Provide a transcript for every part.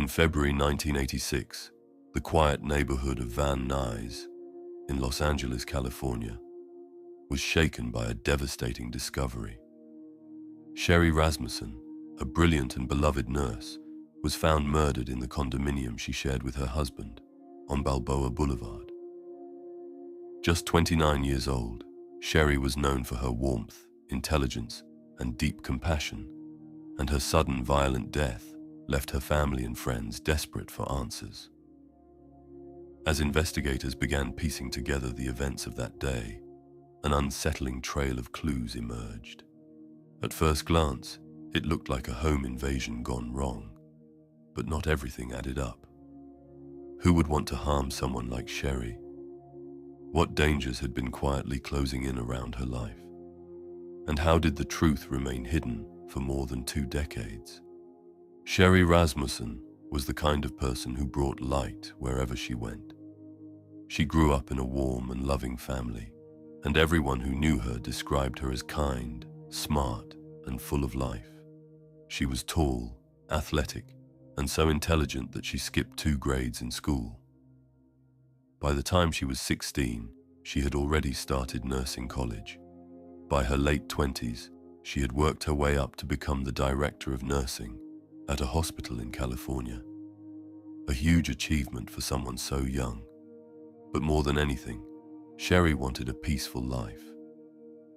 In February 1986, the quiet neighborhood of Van Nuys in Los Angeles, California, was shaken by a devastating discovery. Sherri Rasmussen, a brilliant and beloved nurse, was found murdered in the condominium she shared with her husband on Balboa Boulevard. Just 29 years old, Sherri was known for her warmth, intelligence, and deep compassion, and her sudden violent death left her family and friends desperate for answers. As investigators began piecing together the events of that day, an unsettling trail of clues emerged. At first glance, it looked like a home invasion gone wrong, but not everything added up. Who would want to harm someone like Sherri? What dangers had been quietly closing in around her life? And how did the truth remain hidden for more than 2 decades? Sherri Rasmussen was the kind of person who brought light wherever she went. She grew up in a warm and loving family, and everyone who knew her described her as kind, smart, and full of life. She was tall, athletic, and so intelligent that she skipped 2 grades in school. By the time she was 16, she had already started nursing college. By her late 20s, she had worked her way up to become the director of nursing at a hospital in California. A huge achievement for someone so young. But more than anything, Sherri wanted a peaceful life,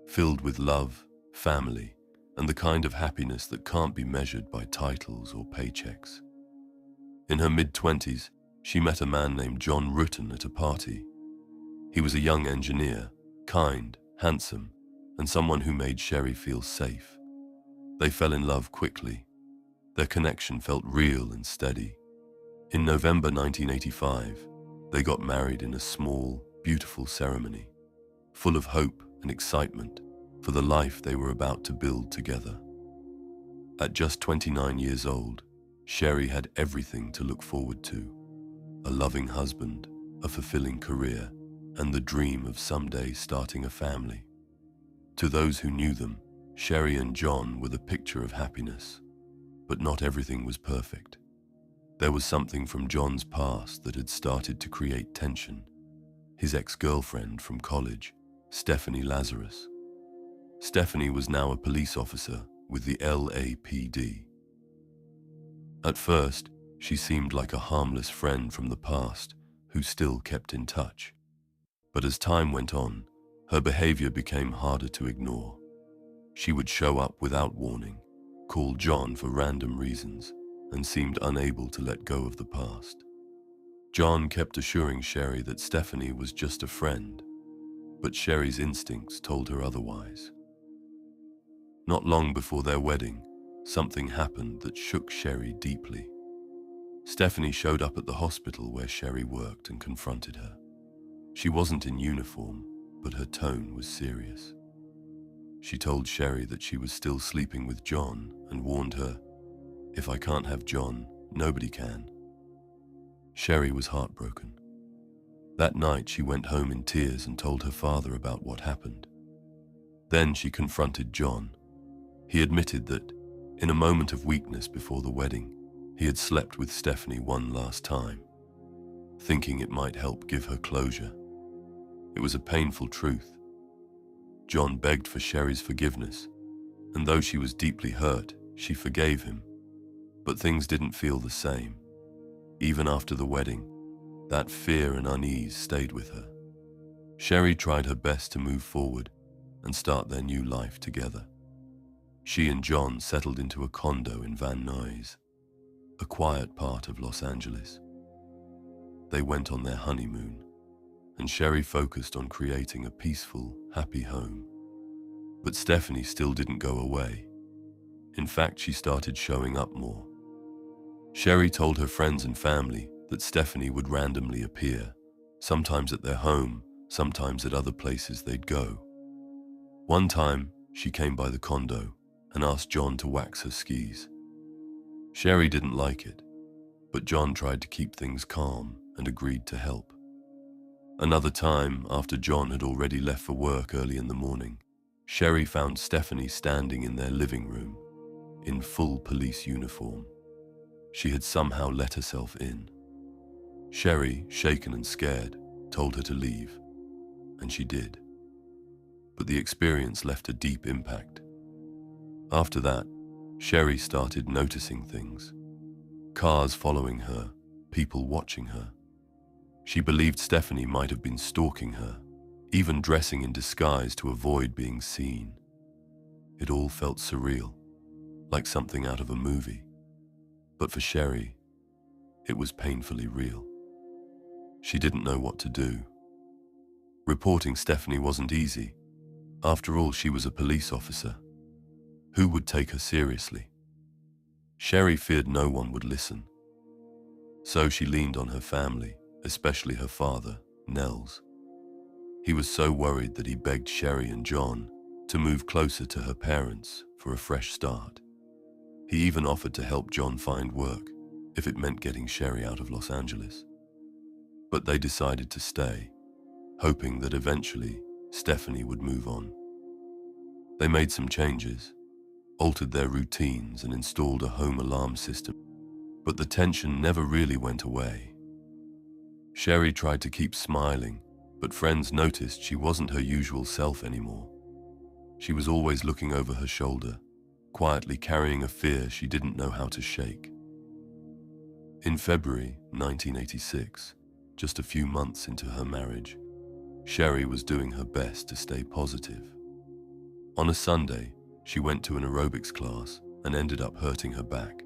filled with love, family, and the kind of happiness that can't be measured by titles or paychecks. In her mid-20s, she met a man named John Rutten at a party. He was a young engineer, kind, handsome, and someone who made Sherri feel safe. They fell in love quickly. Their connection felt real and steady. In November 1985, they got married in a small, beautiful ceremony, full of hope and excitement for the life they were about to build together. At just 29 years old, Sherri had everything to look forward to: a loving husband, a fulfilling career, and the dream of someday starting a family. To those who knew them, Sherri and John were the picture of happiness. But not everything was perfect. There was something from John's past that had started to create tension. His ex-girlfriend from college, Stephanie Lazarus. Stephanie was now a police officer with the LAPD. At first, she seemed like a harmless friend from the past who still kept in touch. But as time went on, her behavior became harder to ignore. She would show up without warning, call John for random reasons, and seemed unable to let go of the past. John kept assuring Sherri that Stephanie was just a friend, but Sherri's instincts told her otherwise. Not long before their wedding, something happened that shook Sherri deeply. Stephanie showed up at the hospital where Sherri worked and confronted her. She wasn't in uniform, but her tone was serious. She told Sherri that she was still sleeping with John and warned her, "If I can't have John, nobody can." Sherri was heartbroken. That night she went home in tears and told her father about what happened. Then she confronted John. He admitted that, in a moment of weakness before the wedding, he had slept with Stephanie one last time, thinking it might help give her closure. It was a painful truth. John begged for Sherri's forgiveness, and though she was deeply hurt, she forgave him. But things didn't feel the same. Even after the wedding, that fear and unease stayed with her. Sherri tried her best to move forward and start their new life together. She and John settled into a condo in Van Nuys, a quiet part of Los Angeles. They went on their honeymoon, and Sherri focused on creating a peaceful, happy home. But Stephanie still didn't go away. In fact, she started showing up more. Sherri told her friends and family that Stephanie would randomly appear, sometimes at their home, sometimes at other places they'd go. One time, she came by the condo and asked John to wax her skis. Sherri didn't like it, but John tried to keep things calm and agreed to help. Another time, after John had already left for work early in the morning, Sherri found Stephanie standing in their living room, in full police uniform. She had somehow let herself in. Sherri, shaken and scared, told her to leave, and she did. But the experience left a deep impact. After that, Sherri started noticing things. Cars following her, people watching her. She believed Stephanie might have been stalking her, even dressing in disguise to avoid being seen. It all felt surreal, like something out of a movie. But for Sherri, it was painfully real. She didn't know what to do. Reporting Stephanie wasn't easy. After all, she was a police officer. Who would take her seriously? Sherri feared no one would listen. So she leaned on her family, especially her father, Nels. He was so worried that he begged Sherri and John to move closer to her parents for a fresh start. He even offered to help John find work if it meant getting Sherri out of Los Angeles. But they decided to stay, hoping that eventually Stephanie would move on. They made some changes, altered their routines and installed a home alarm system, but the tension never really went away. Sherri tried to keep smiling, but friends noticed she wasn't her usual self anymore. She was always looking over her shoulder, quietly carrying a fear she didn't know how to shake. In February 1986, just a few months into her marriage, Sherri was doing her best to stay positive. On a Sunday, she went to an aerobics class and ended up hurting her back.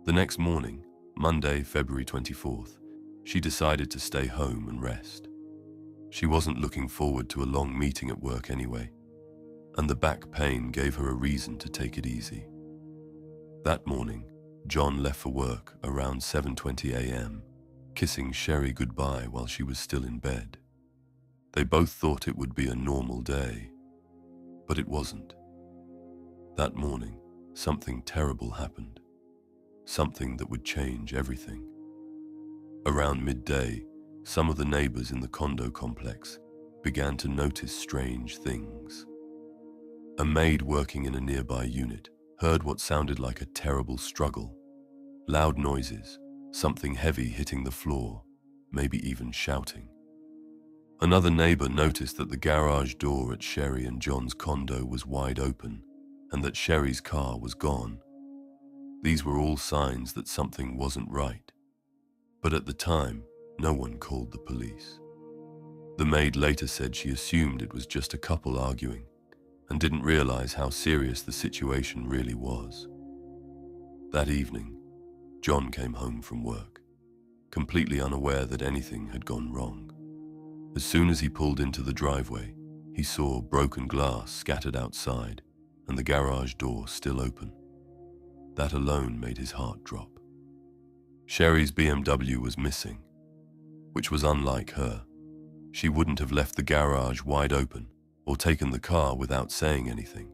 The next morning, Monday, February 24th, she decided to stay home and rest. She wasn't looking forward to a long meeting at work anyway, and the back pain gave her a reason to take it easy. That morning, John left for work around 7:20 a.m., kissing Sherri goodbye while she was still in bed. They both thought it would be a normal day, but it wasn't. That morning, something terrible happened. Something that would change everything. Around midday, some of the neighbors in the condo complex began to notice strange things. A maid working in a nearby unit heard what sounded like a terrible struggle. Loud noises, something heavy hitting the floor, maybe even shouting. Another neighbor noticed that the garage door at Sherri and John's condo was wide open and that Sherri's car was gone. These were all signs that something wasn't right. But at the time, no one called the police. The maid later said she assumed it was just a couple arguing and didn't realize how serious the situation really was. That evening, John came home from work, completely unaware that anything had gone wrong. As soon as he pulled into the driveway, he saw broken glass scattered outside and the garage door still open. That alone made his heart drop. Sherri's BMW was missing, which was unlike her. She wouldn't have left the garage wide open or taken the car without saying anything.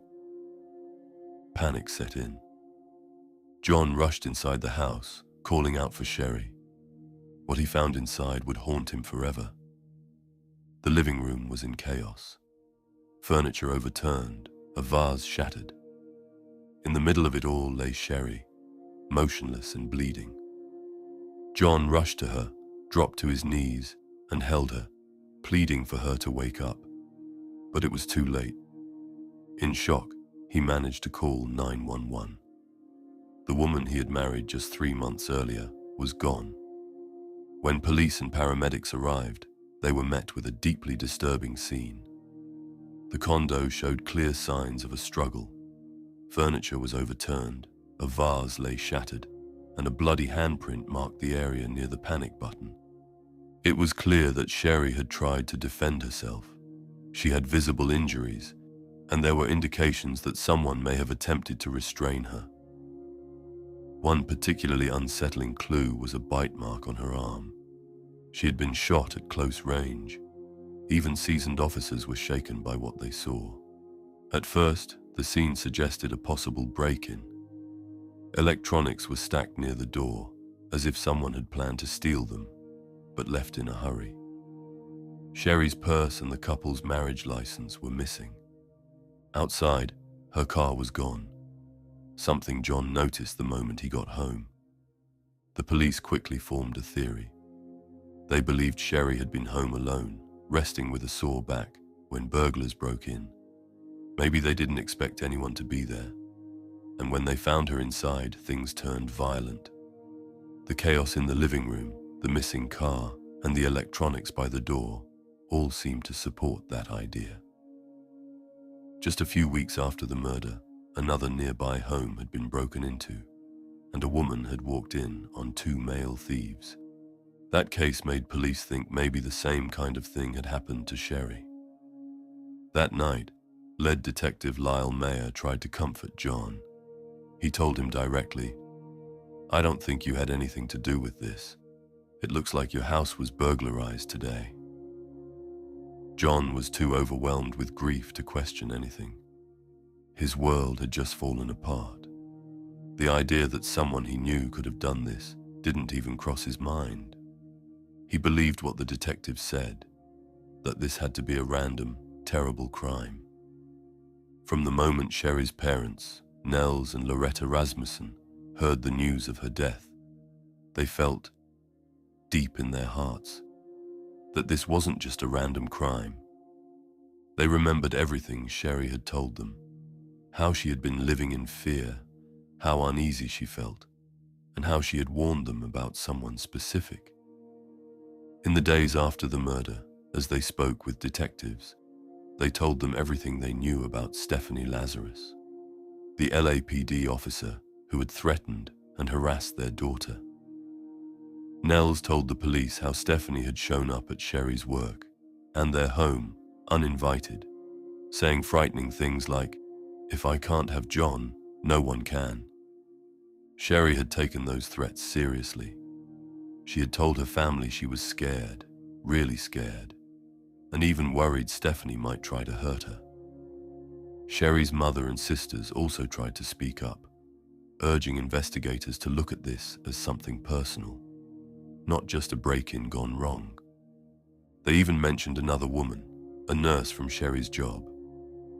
Panic set in. John rushed inside the house, calling out for Sherri. What he found inside would haunt him forever. The living room was in chaos. Furniture overturned, a vase shattered. In the middle of it all lay Sherri, motionless and bleeding. John rushed to her, dropped to his knees, and held her, pleading for her to wake up. But it was too late. In shock, he managed to call 911. The woman he had married just 3 months earlier was gone. When police and paramedics arrived, they were met with a deeply disturbing scene. The condo showed clear signs of a struggle. Furniture was overturned, a vase lay shattered, and a bloody handprint marked the area near the panic button. It was clear that Sherri had tried to defend herself. She had visible injuries, and there were indications that someone may have attempted to restrain her. One particularly unsettling clue was a bite mark on her arm. She had been shot at close range. Even seasoned officers were shaken by what they saw. At first, the scene suggested a possible break-in. Electronics were stacked near the door, as if someone had planned to steal them, but left in a hurry. Sherri's purse and the couple's marriage license were missing. Outside, her car was gone, something John noticed the moment he got home. The police quickly formed a theory. They believed Sherri had been home alone, resting with a sore back, when burglars broke in. Maybe they didn't expect anyone to be there, and when they found her inside, things turned violent. The chaos in the living room, the missing car, and the electronics by the door all seemed to support that idea. Just a few weeks after the murder, another nearby home had been broken into, and a woman had walked in on 2 male thieves. That case made police think maybe the same kind of thing had happened to Sherri. That night, lead detective Lyle Mayer tried to comfort John. He told him directly, "I don't think you had anything to do with this. It looks like your house was burglarized today." John was too overwhelmed with grief to question anything. His world had just fallen apart. The idea that someone he knew could have done this didn't even cross his mind. He believed what the detective said, that this had to be a random, terrible crime. From the moment Sherri's parents, Nels and Loretta Rasmussen, heard the news of her death, they felt, deep in their hearts, that this wasn't just a random crime. They remembered everything Sherri had told them, how she had been living in fear, how uneasy she felt, and how she had warned them about someone specific. In the days after the murder, as they spoke with detectives, they told them everything they knew about Stephanie Lazarus, the LAPD officer who had threatened and harassed their daughter. Nels told the police how Stephanie had shown up at Sherri's work and their home, uninvited, saying frightening things like, "If I can't have John, no one can." Sherri had taken those threats seriously. She had told her family she was scared, really scared, and even worried Stephanie might try to hurt her. Sherri's mother and sisters also tried to speak up, urging investigators to look at this as something personal, not just a break-in gone wrong. They even mentioned another woman, a nurse from Sherri's job,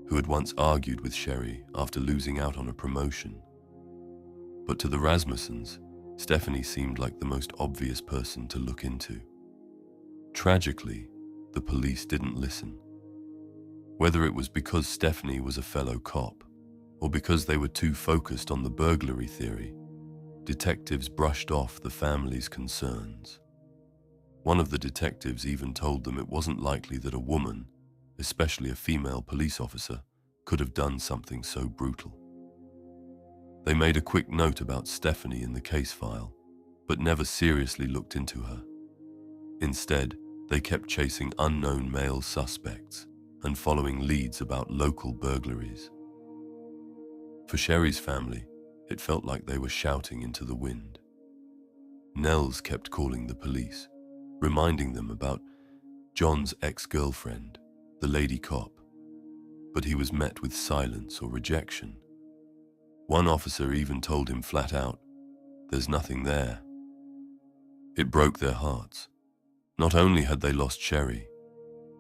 who had once argued with Sherri after losing out on a promotion. But to the Rasmussens, Stephanie seemed like the most obvious person to look into. Tragically, the police didn't listen. Whether it was because Stephanie was a fellow cop, or because they were too focused on the burglary theory, detectives brushed off the family's concerns. One of the detectives even told them it wasn't likely that a woman, especially a female police officer, could have done something so brutal. They made a quick note about Stephanie in the case file, but never seriously looked into her. Instead, they kept chasing unknown male suspects and following leads about local burglaries. For Sherri's family, it felt like they were shouting into the wind. Nels kept calling the police, reminding them about John's ex-girlfriend, the lady cop, but he was met with silence or rejection. One officer even told him flat out, "There's nothing there." It broke their hearts. Not only had they lost Sherri,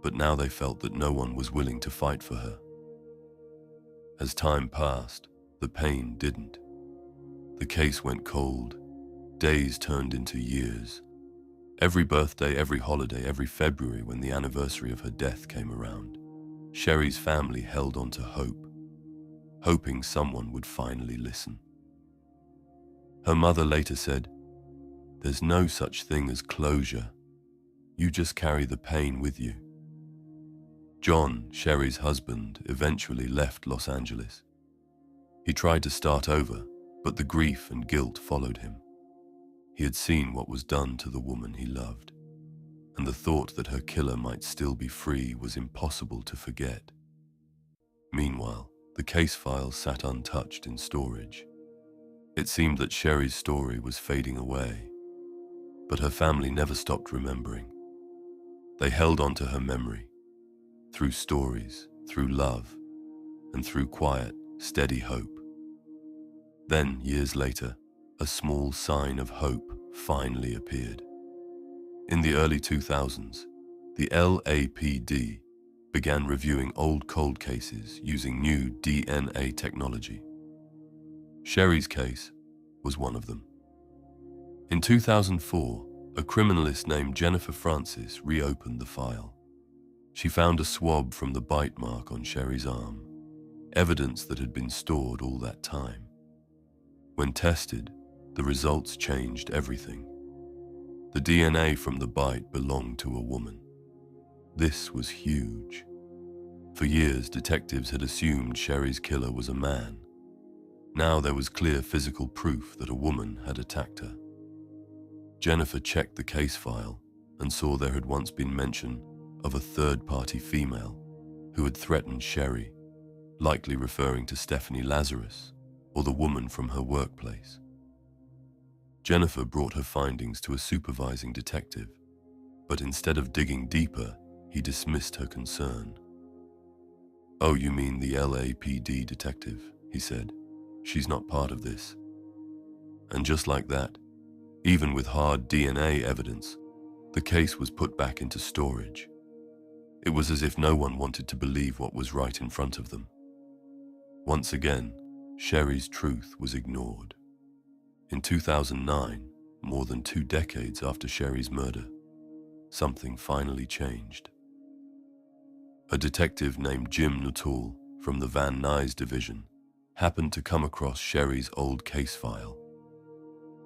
but now they felt that no one was willing to fight for her. As time passed, the pain didn't. The case went cold. Days turned into years. Every birthday, every holiday, every February when the anniversary of her death came around, Sherri's family held on to hope, hoping someone would finally listen. Her mother later said, "There's no such thing as closure. You just carry the pain with you." John, Sherri's husband, eventually left Los Angeles. He tried to start over, but the grief and guilt followed him. He had seen what was done to the woman he loved, and the thought that her killer might still be free was impossible to forget. Meanwhile, the case file sat untouched in storage. It seemed that Sherri's story was fading away, but her family never stopped remembering. They held on to her memory, through stories, through love, and through quiet, steady hope. Then, years later, a small sign of hope finally appeared. In the early 2000s, the LAPD began reviewing old cold cases using new DNA technology. Sherri's case was one of them. In 2004, a criminalist named Jennifer Francis reopened the file. She found a swab from the bite mark on Sherri's arm, evidence that had been stored all that time. When tested, the results changed everything. The DNA from the bite belonged to a woman. This was huge. For years, detectives had assumed Sherri's killer was a man. Now there was clear physical proof that a woman had attacked her. Jennifer checked the case file and saw there had once been mention of a third-party female who had threatened Sherri, likely referring to Stephanie Lazarus or the woman from her workplace. Jennifer brought her findings to a supervising detective, but instead of digging deeper, he dismissed her concern. "Oh, you mean the LAPD detective," he said. "She's not part of this." And just like that, even with hard DNA evidence, the case was put back into storage. It was as if no one wanted to believe what was right in front of them. Once again, Sherri's truth was ignored. In 2009, more than 2 decades after Sherri's murder, something finally changed. A detective named Jim Nuttall from the Van Nuys division happened to come across Sherri's old case file.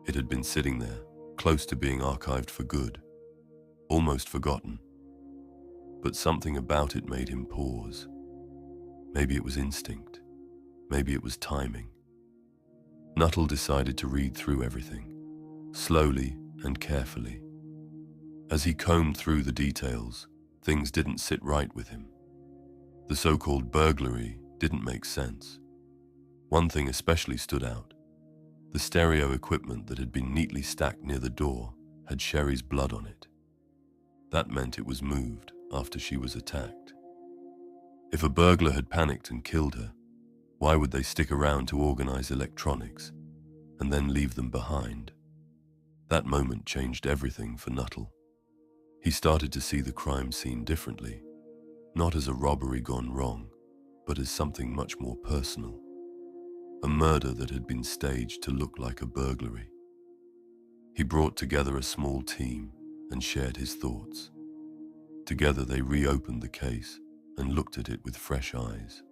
It had been sitting there, close to being archived for good, almost forgotten. But something about it made him pause. Maybe it was instinct. Maybe it was timing. Nuttall decided to read through everything, slowly and carefully. As he combed through the details, things didn't sit right with him. The so-called burglary didn't make sense. One thing especially stood out. The stereo equipment that had been neatly stacked near the door had Sherri's blood on it. That meant it was moved after she was attacked. If a burglar had panicked and killed her, why would they stick around to organize electronics and then leave them behind? That moment changed everything for Nuttall. He started to see the crime scene differently, not as a robbery gone wrong, but as something much more personal. A murder that had been staged to look like a burglary. He brought together a small team and shared his thoughts. Together they reopened the case and looked at it with fresh eyes.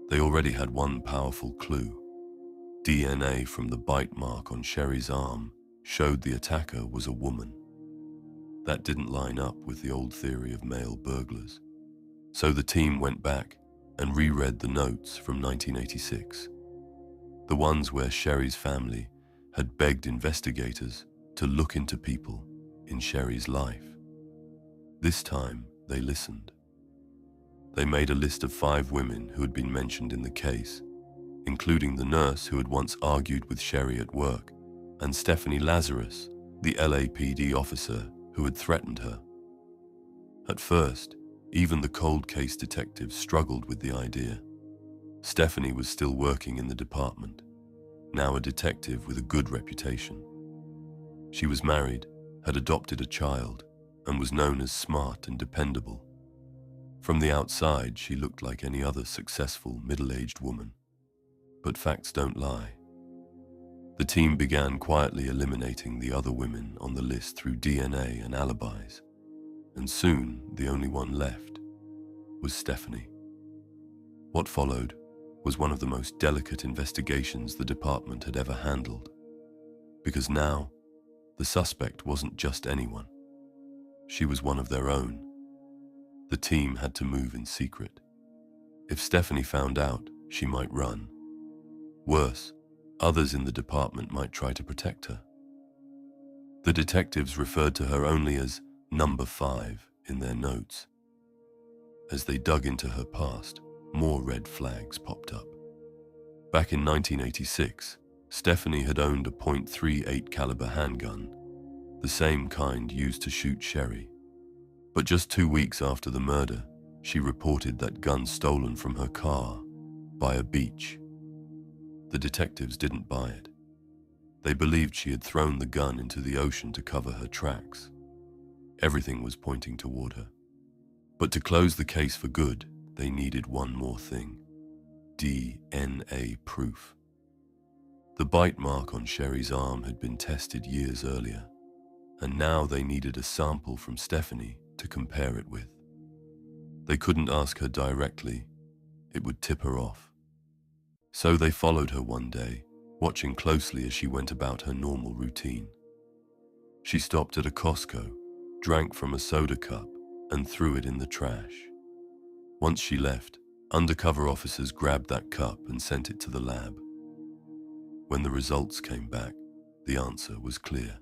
They already had one powerful clue. DNA from the bite mark on Sherri's arm showed the attacker was a woman. That didn't line up with the old theory of male burglars. So the team went back and reread the notes from 1986. The ones where Sherri's family had begged investigators to look into people in Sherri's life. This time, they listened. They made a list of 5 women who had been mentioned in the case, including the nurse who had once argued with Sherri at work, and Stephanie Lazarus, the LAPD officer who had threatened her. At first, even the cold case detectives struggled with the idea. Stephanie was still working in the department, now a detective with a good reputation. She was married, had adopted a child, and was known as smart and dependable. From the outside, she looked like any other successful middle-aged woman. But facts don't lie. The team began quietly eliminating the other women on the list through DNA and alibis, and soon the only one left was Stephanie. What followed was one of the most delicate investigations the department had ever handled, because now the suspect wasn't just anyone. She was one of their own. The team had to move in secret. If Stephanie found out, she might run. Worse, others in the department might try to protect her. The detectives referred to her only as Number 5 in their notes. As they dug into her past, more red flags popped up. Back in 1986, Stephanie had owned a .38 caliber handgun, the same kind used to shoot Sherri. But just 2 weeks after the murder, she reported that gun stolen from her car by a beach. The detectives didn't buy it. They believed she had thrown the gun into the ocean to cover her tracks. Everything was pointing toward her. But to close the case for good, they needed one more thing: DNA proof. The bite mark on Sherri's arm had been tested years earlier, and now they needed a sample from Stephanie to compare it with. They couldn't ask her directly, it would tip her off. So they followed her one day, watching closely as she went about her normal routine. She stopped at a Costco, drank from a soda cup, and threw it in the trash. Once she left, undercover officers grabbed that cup and sent it to the lab. When the results came back, the answer was clear.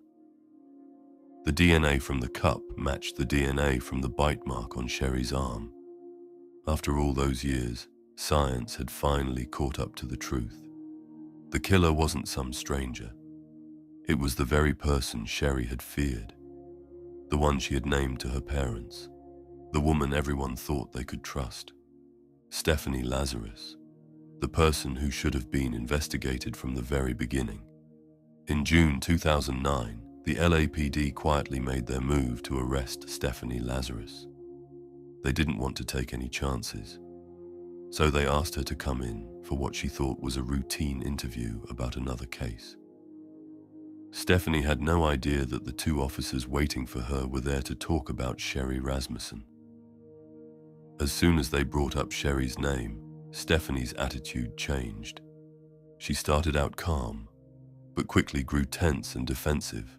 The DNA from the cup matched the DNA from the bite mark on Sherri's arm. After all those years, science had finally caught up to the truth. The killer wasn't some stranger. It was the very person Sherri had feared, the one she had named to her parents, the woman everyone thought they could trust. Stephanie Lazarus, the person who should have been investigated from the very beginning. In June 2009, the LAPD quietly made their move to arrest Stephanie Lazarus. They didn't want to take any chances, so they asked her to come in for what she thought was a routine interview about another case. Stephanie had no idea that the two officers waiting for her were there to talk about Sherri Rasmussen. As soon as they brought up Sherri's name, Stephanie's attitude changed. She started out calm, but quickly grew tense and defensive.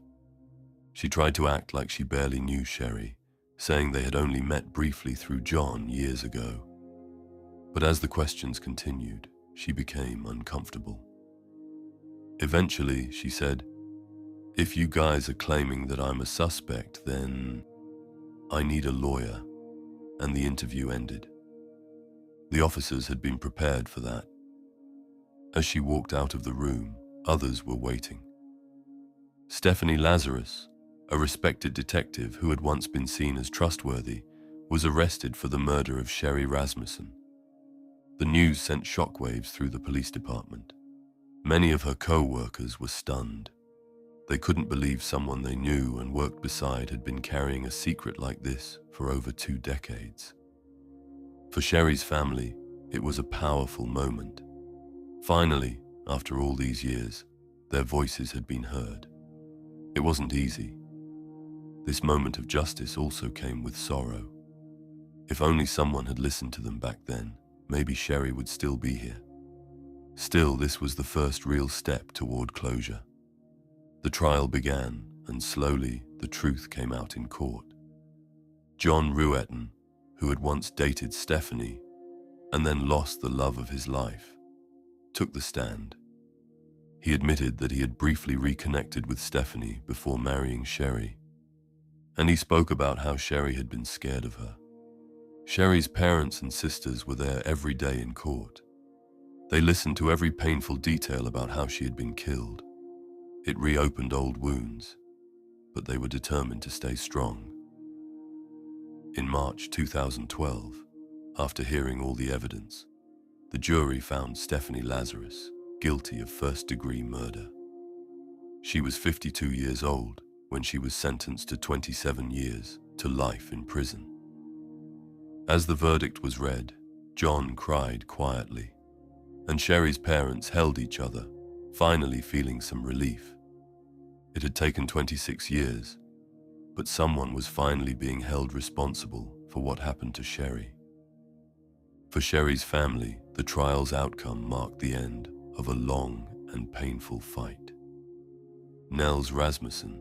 She tried to act like she barely knew Sherri, saying they had only met briefly through John years ago. But as the questions continued, she became uncomfortable. Eventually, she said, "If you guys are claiming that I'm a suspect, then I need a lawyer," and the interview ended. The officers had been prepared for that. As she walked out of the room, others were waiting. Stephanie Lazarus, a respected detective who had once been seen as trustworthy, was arrested for the murder of Sherri Rasmussen. The news sent shockwaves through the police department. Many of her co-workers were stunned. They couldn't believe someone they knew and worked beside had been carrying a secret like this for over 2 decades. For Sherri's family, it was a powerful moment. Finally, after all these years, their voices had been heard. It wasn't easy. This moment of justice also came with sorrow. If only someone had listened to them back then, maybe Sherri would still be here. Still, this was the first real step toward closure. The trial began, and slowly the truth came out in court. John Ruetten, who had once dated Stephanie and then lost the love of his life, took the stand. He admitted that he had briefly reconnected with Stephanie before marrying Sherri, and he spoke about how Sherri had been scared of her. Sherri's parents and sisters were there every day in court. They listened to every painful detail about how she had been killed. It reopened old wounds, but they were determined to stay strong. In March 2012, after hearing all the evidence, the jury found Stephanie Lazarus guilty of first-degree murder. She was 52 years old when she was sentenced to 27 years to life in prison. As the verdict was read, John cried quietly, and Sherri's parents held each other, finally feeling some relief. It had taken 26 years, but someone was finally being held responsible for what happened to Sherri. For Sherri's family, the trial's outcome marked the end of a long and painful fight. Nels Rasmussen,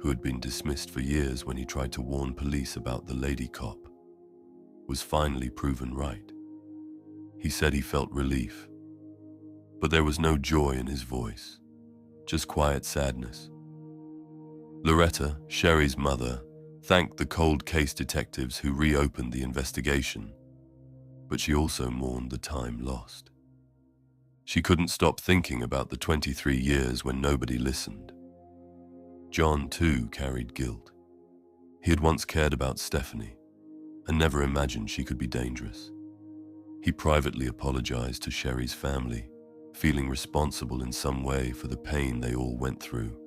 who had been dismissed for years when he tried to warn police about the lady cop, was finally proven right. He said he felt relief, but there was no joy in his voice, just quiet sadness. Loretta, Sherri's mother, thanked the cold case detectives who reopened the investigation, but she also mourned the time lost. She couldn't stop thinking about the 23 years when nobody listened. John, too, carried guilt. He had once cared about Stephanie and never imagined she could be dangerous. He privately apologized to Sherri's family, feeling responsible in some way for the pain they all went through.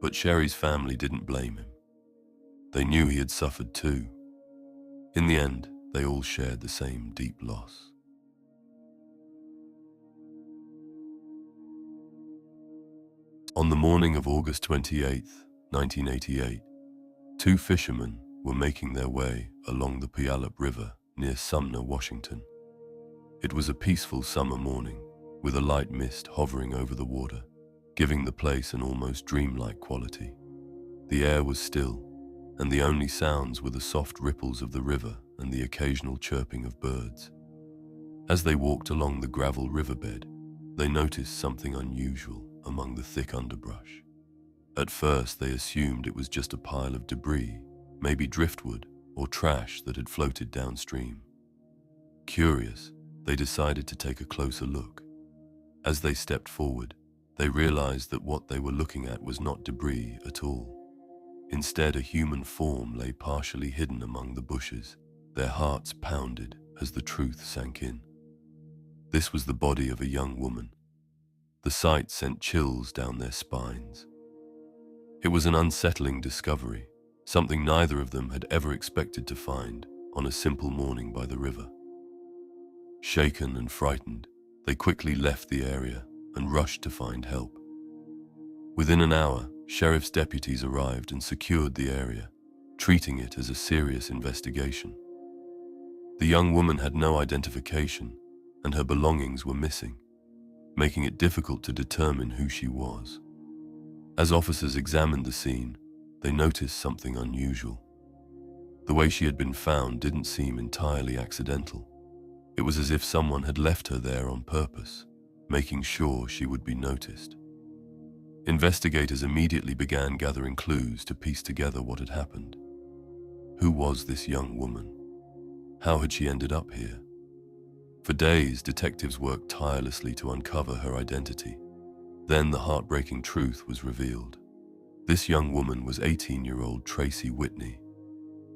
But Sherri's family didn't blame him. They knew he had suffered too. In the end, they all shared the same deep loss. On the morning of August 28, 1988, two fishermen were making their way along the Puyallup River near Sumner, Washington. It was a peaceful summer morning, with a light mist hovering over the water, giving the place an almost dreamlike quality. The air was still, and the only sounds were the soft ripples of the river and the occasional chirping of birds. As they walked along the gravel riverbed, they noticed something unusual among the thick underbrush. At first, they assumed it was just a pile of debris, maybe driftwood or trash that had floated downstream. Curious, they decided to take a closer look. As they stepped forward, they realized that what they were looking at was not debris at all. Instead, a human form lay partially hidden among the bushes. Their hearts pounded as the truth sank in. This was the body of a young woman. The sight sent chills down their spines. It was an unsettling discovery, something neither of them had ever expected to find on a simple morning by the river. Shaken and frightened, they quickly left the area and rushed to find help. Within an hour, sheriff's deputies arrived and secured the area, treating it as a serious investigation. The young woman had no identification, and her belongings were missing, making it difficult to determine who she was. As officers examined the scene, they noticed something unusual. The way she had been found didn't seem entirely accidental. It was as if someone had left her there on purpose, making sure she would be noticed. Investigators immediately began gathering clues to piece together what had happened. Who was this young woman? How had she ended up here? For days, detectives worked tirelessly to uncover her identity. Then the heartbreaking truth was revealed. This young woman was 18-year-old Tracy Whitney.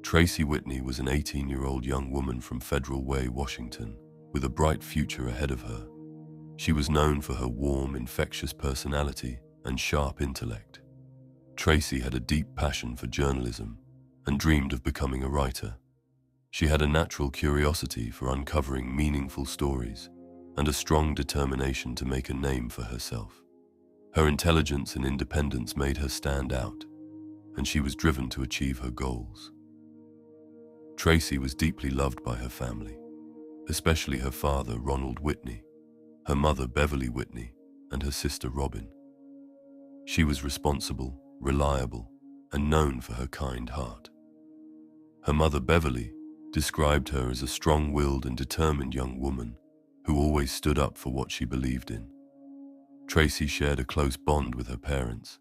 Tracy Whitney was an 18-year-old young woman from Federal Way, Washington, with a bright future ahead of her. She was known for her warm, infectious personality and sharp intellect. Tracy had a deep passion for journalism and dreamed of becoming a writer. She had a natural curiosity for uncovering meaningful stories and a strong determination to make a name for herself. Her intelligence and independence made her stand out, and she was driven to achieve her goals. Tracy was deeply loved by her family, especially her father, Ronald Whitney, her mother, Beverly Whitney, and her sister, Robin. She was responsible, reliable, and known for her kind heart. Her mother, Beverly, described her as a strong-willed and determined young woman who always stood up for what she believed in. Tracy shared a close bond with her parents,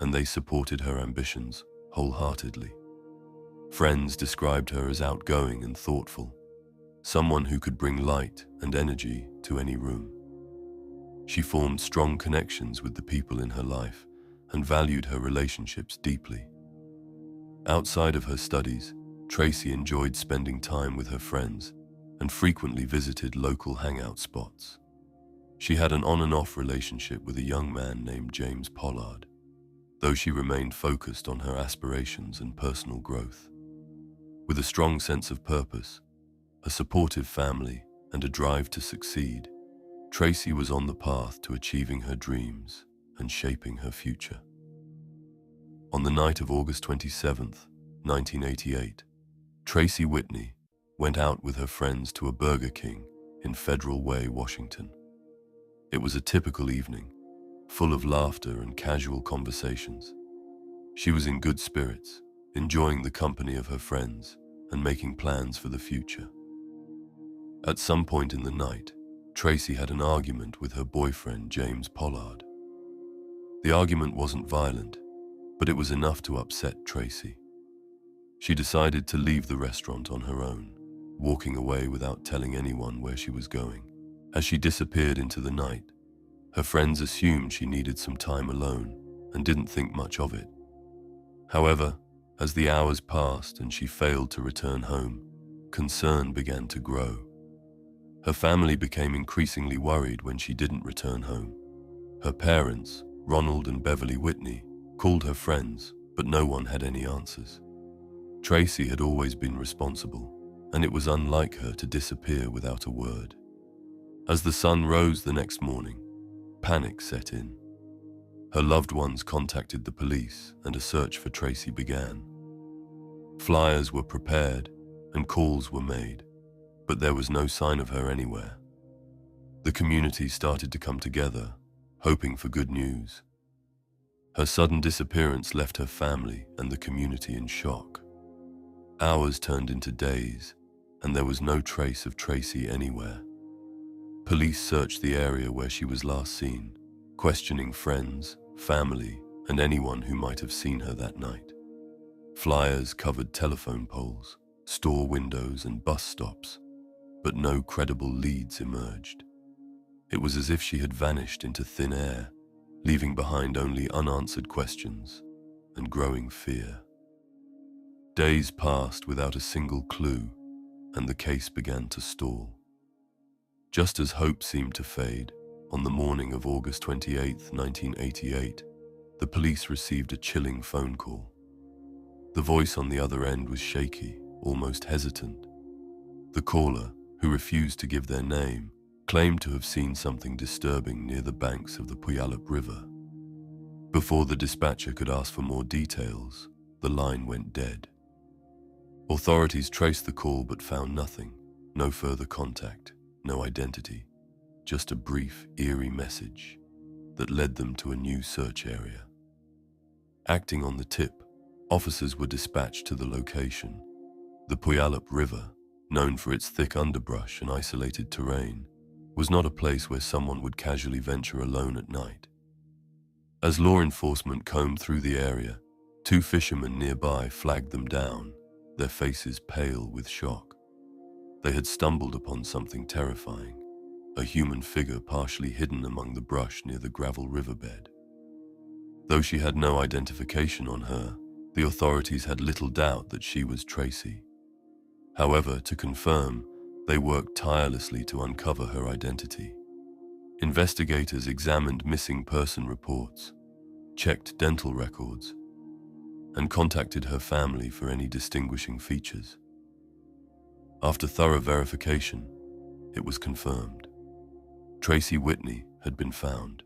and they supported her ambitions wholeheartedly. Friends described her as outgoing and thoughtful, someone who could bring light and energy to any room. She formed strong connections with the people in her life and valued her relationships deeply. Outside of her studies, Tracy enjoyed spending time with her friends and frequently visited local hangout spots. She had an on-and-off relationship with a young man named James Pollard, though she remained focused on her aspirations and personal growth. With a strong sense of purpose, a supportive family, and a drive to succeed, Tracy was on the path to achieving her dreams and shaping her future. On the night of August 27, 1988, Tracy Whitney went out with her friends to a Burger King in Federal Way, Washington. It was a typical evening, full of laughter and casual conversations. She was in good spirits, enjoying the company of her friends and making plans for the future. At some point in the night, Tracy had an argument with her boyfriend, James Pollard. The argument wasn't violent, but it was enough to upset Tracy. She decided to leave the restaurant on her own, walking away without telling anyone where she was going. As she disappeared into the night, her friends assumed she needed some time alone and didn't think much of it. However, as the hours passed and she failed to return home, concern began to grow. Her family became increasingly worried when she didn't return home. Her parents, Ronald and Beverly Whitney, called her friends, but no one had any answers. Tracy had always been responsible, and it was unlike her to disappear without a word. As the sun rose the next morning, panic set in. Her loved ones contacted the police and a search for Tracy began. Flyers were prepared and calls were made, but there was no sign of her anywhere. The community started to come together, hoping for good news. Her sudden disappearance left her family and the community in shock. Hours turned into days, and there was no trace of Tracy anywhere. Police searched the area where she was last seen, questioning friends, family, and anyone who might have seen her that night. Flyers covered telephone poles, store windows, and bus stops, but no credible leads emerged. It was as if she had vanished into thin air, leaving behind only unanswered questions and growing fear. Days passed without a single clue, and the case began to stall. Just as hope seemed to fade, on the morning of August 28, 1988, the police received a chilling phone call. The voice on the other end was shaky, almost hesitant. The caller, who refused to give their name, claimed to have seen something disturbing near the banks of the Puyallup River. Before the dispatcher could ask for more details, the line went dead. Authorities traced the call but found nothing, no further contact, no identity, just a brief, eerie message that led them to a new search area. Acting on the tip, officers were dispatched to the location. The Puyallup River, known for its thick underbrush and isolated terrain, was not a place where someone would casually venture alone at night. As law enforcement combed through the area, two fishermen nearby flagged them down, their faces pale with shock. They had stumbled upon something terrifying, a human figure partially hidden among the brush near the gravel riverbed. Though she had no identification on her, the authorities had little doubt that she was Tracy. However, to confirm, they worked tirelessly to uncover her identity. Investigators examined missing person reports, checked dental records, and contacted her family for any distinguishing features. After thorough verification, it was confirmed. Tracy Whitney had been found,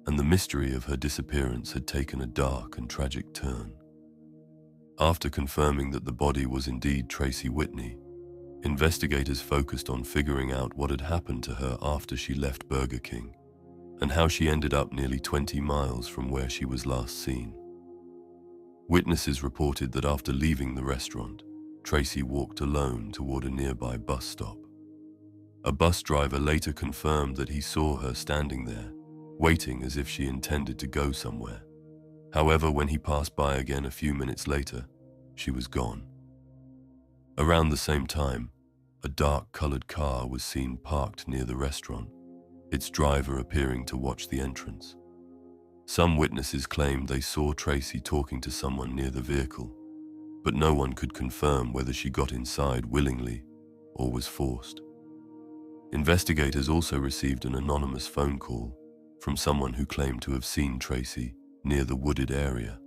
and the mystery of her disappearance had taken a dark and tragic turn. After confirming that the body was indeed Tracy Whitney, investigators focused on figuring out what had happened to her after she left Burger King, and how she ended up nearly 20 miles from where she was last seen. Witnesses reported that after leaving the restaurant, Tracy walked alone toward a nearby bus stop. A bus driver later confirmed that he saw her standing there, waiting as if she intended to go somewhere. However, when he passed by again a few minutes later, she was gone. Around the same time, a dark-colored car was seen parked near the restaurant, its driver appearing to watch the entrance. Some witnesses claimed they saw Tracy talking to someone near the vehicle, but no one could confirm whether she got inside willingly or was forced. Investigators also received an anonymous phone call from someone who claimed to have seen Tracy near the wooded area,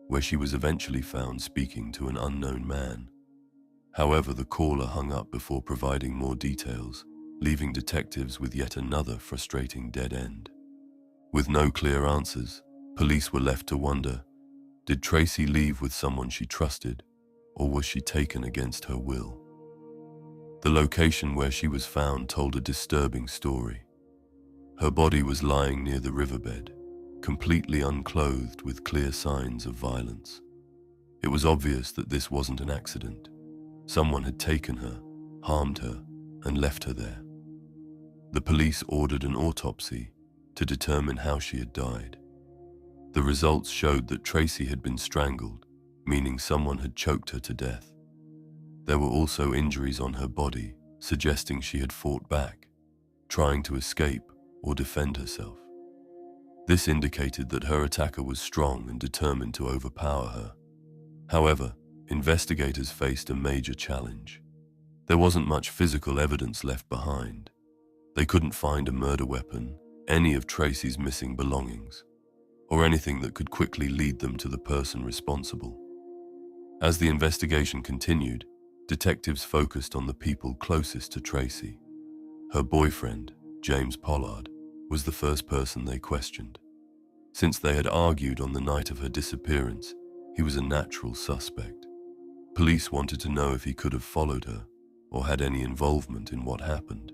where she was eventually found speaking to an unknown man. However, the caller hung up before providing more details, leaving detectives with yet another frustrating dead end. With no clear answers, police were left to wonder, did Tracy leave with someone she trusted, or was she taken against her will? The location where she was found told a disturbing story. Her body was lying near the riverbed, completely unclothed with clear signs of violence. It was obvious that this wasn't an accident. Someone had taken her, harmed her, and left her there. The police ordered an autopsy to determine how she had died. The results showed that Tracy had been strangled, meaning someone had choked her to death. There were also injuries on her body, suggesting she had fought back, trying to escape or defend herself. This indicated that her attacker was strong and determined to overpower her. However, investigators faced a major challenge. There wasn't much physical evidence left behind. They couldn't find a murder weapon, any of Tracy's missing belongings, or anything that could quickly lead them to the person responsible. As the investigation continued, detectives focused on the people closest to Tracy. Her boyfriend, James Pollard, was the first person they questioned. Since they had argued on the night of her disappearance, he was a natural suspect. Police wanted to know if he could have followed her or had any involvement in what happened.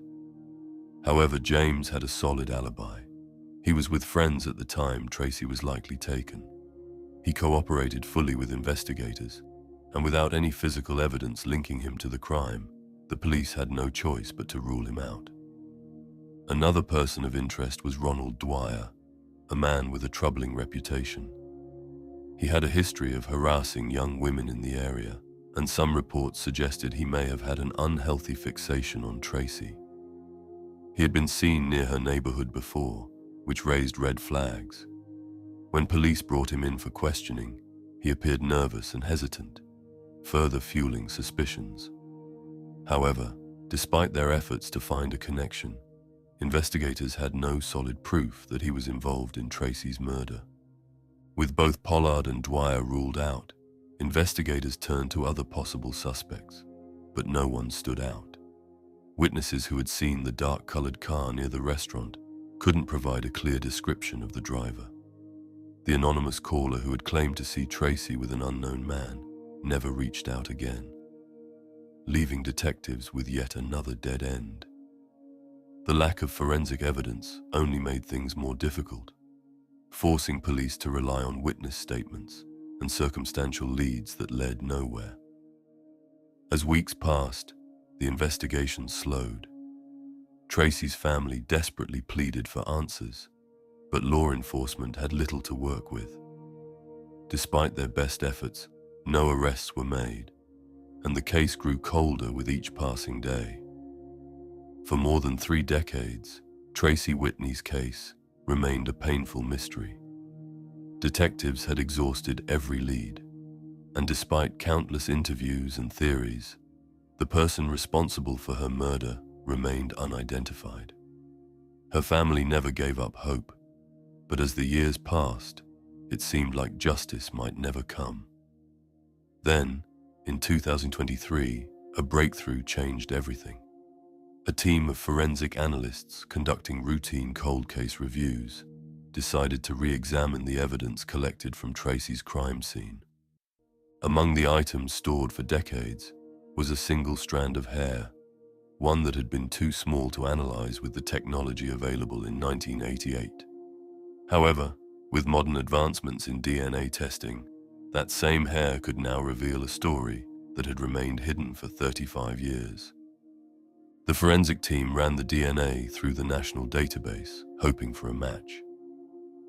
However, James had a solid alibi. He was with friends at the time Tracy was likely taken. He cooperated fully with investigators, and without any physical evidence linking him to the crime, the police had no choice but to rule him out. Another person of interest was Ronald Dwyer, a man with a troubling reputation. He had a history of harassing young women in the area, and some reports suggested he may have had an unhealthy fixation on Tracy. He had been seen near her neighborhood before, which raised red flags. When police brought him in for questioning, he appeared nervous and hesitant, further fueling suspicions. However, despite their efforts to find a connection, investigators had no solid proof that he was involved in Tracy's murder. With both Pollard and Dwyer ruled out, investigators turned to other possible suspects, but no one stood out. Witnesses who had seen the dark-colored car near the restaurant couldn't provide a clear description of the driver. The anonymous caller who had claimed to see Tracy with an unknown man never reached out again, leaving detectives with yet another dead end. The lack of forensic evidence only made things more difficult, forcing police to rely on witness statements and circumstantial leads that led nowhere. As weeks passed, the investigation slowed. Tracy's family desperately pleaded for answers, but law enforcement had little to work with. Despite their best efforts, no arrests were made, and the case grew colder with each passing day. For more than 3 decades, Tracy Whitney's case remained a painful mystery. Detectives had exhausted every lead, and despite countless interviews and theories, the person responsible for her murder remained unidentified. Her family never gave up hope, but as the years passed, it seemed like justice might never come. Then, in 2023, a breakthrough changed everything. A team of forensic analysts conducting routine cold case reviews decided to re-examine the evidence collected from Tracy's crime scene. Among the items stored for decades was a single strand of hair, one that had been too small to analyze with the technology available in 1988. However, with modern advancements in DNA testing, that same hair could now reveal a story that had remained hidden for 35 years. The forensic team ran the DNA through the national database, hoping for a match.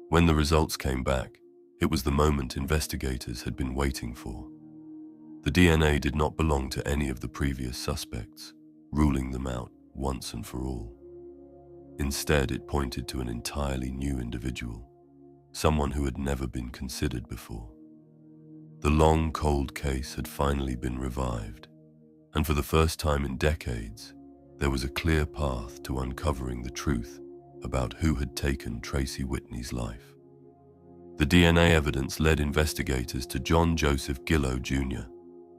When the results came back, it was the moment investigators had been waiting for. The DNA did not belong to any of the previous suspects, ruling them out once and for all. Instead, it pointed to an entirely new individual, someone who had never been considered before. The long, cold case had finally been revived, and for the first time in decades, there was a clear path to uncovering the truth about who had taken Tracy Whitney's life. The DNA evidence led investigators to John Joseph Gillow Jr.,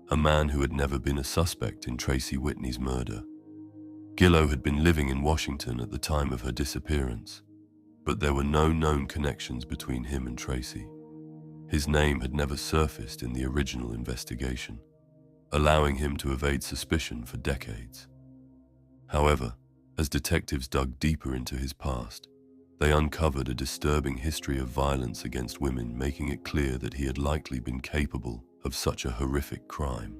a man who had never been a suspect in Tracy Whitney's murder. Gillow had been living in Washington at the time of her disappearance, but there were no known connections between him and Tracy. His name had never surfaced in the original investigation, allowing him to evade suspicion for decades. However, as detectives dug deeper into his past, they uncovered a disturbing history of violence against women, making it clear that he had likely been capable of such a horrific crime.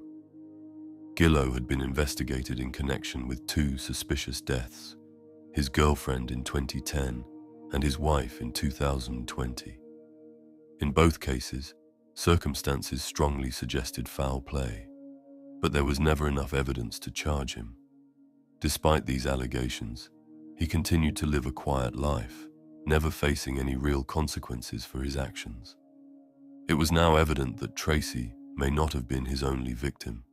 Gillow had been investigated in connection with 2 suspicious deaths, his girlfriend in 2010 and his wife in 2020. In both cases, circumstances strongly suggested foul play, but there was never enough evidence to charge him. Despite these allegations, he continued to live a quiet life, never facing any real consequences for his actions. It was now evident that Tracy may not have been his only victim,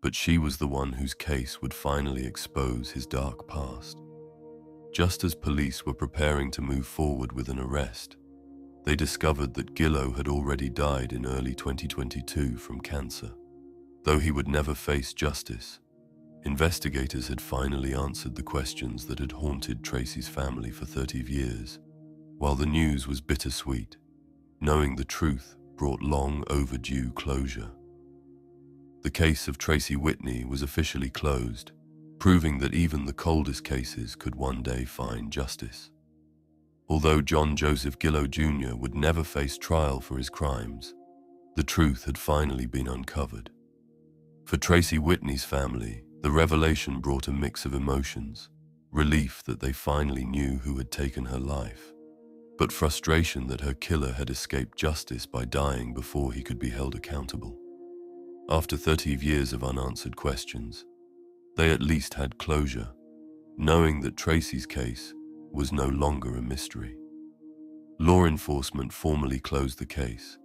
but she was the one whose case would finally expose his dark past. Just as police were preparing to move forward with an arrest, they discovered that Gillow had already died in early 2022 from cancer. Though he would never face justice, investigators had finally answered the questions that had haunted Tracy's family for 30 years. While the news was bittersweet, knowing the truth brought long overdue closure. The case of Tracy Whitney was officially closed, proving that even the coldest cases could one day find justice. Although John Joseph Gillow Jr. would never face trial for his crimes, the truth had finally been uncovered. For Tracy Whitney's family, the revelation brought a mix of emotions: relief that they finally knew who had taken her life, but frustration that her killer had escaped justice by dying before he could be held accountable. After 30 years of unanswered questions, they at least had closure, knowing that Tracy's case was no longer a mystery. Law enforcement formally closed the case,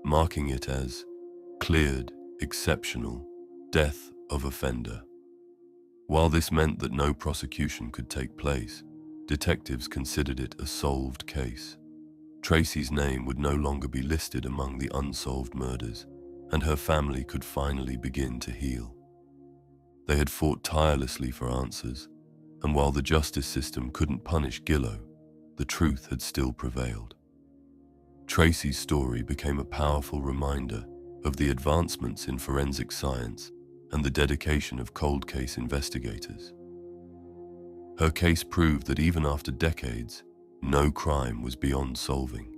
marking it as cleared, exceptional, death of offender. While this meant that no prosecution could take place, detectives considered it a solved case. Tracy's name would no longer be listed among the unsolved murders, and her family could finally begin to heal. They had fought tirelessly for answers, and while the justice system couldn't punish Gillow, the truth had still prevailed. Tracy's story became a powerful reminder of the advancements in forensic science and the dedication of cold case investigators. Her case proved that even after decades, no crime was beyond solving.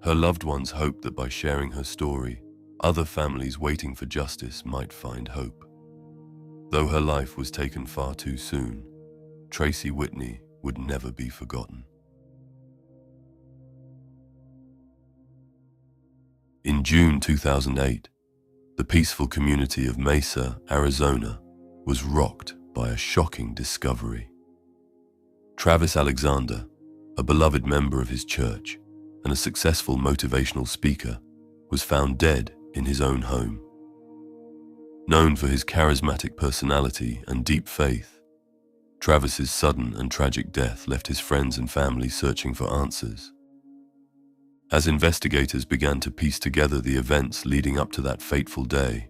Her loved ones hoped that by sharing her story, other families waiting for justice might find hope. Though her life was taken far too soon, Tracy Whitney would never be forgotten. In June 2008, the peaceful community of Mesa, Arizona, was rocked by a shocking discovery. Travis Alexander, a beloved member of his church and a successful motivational speaker, was found dead in his own home. Known for his charismatic personality and deep faith, Travis's sudden and tragic death left his friends and family searching for answers. As investigators began to piece together the events leading up to that fateful day,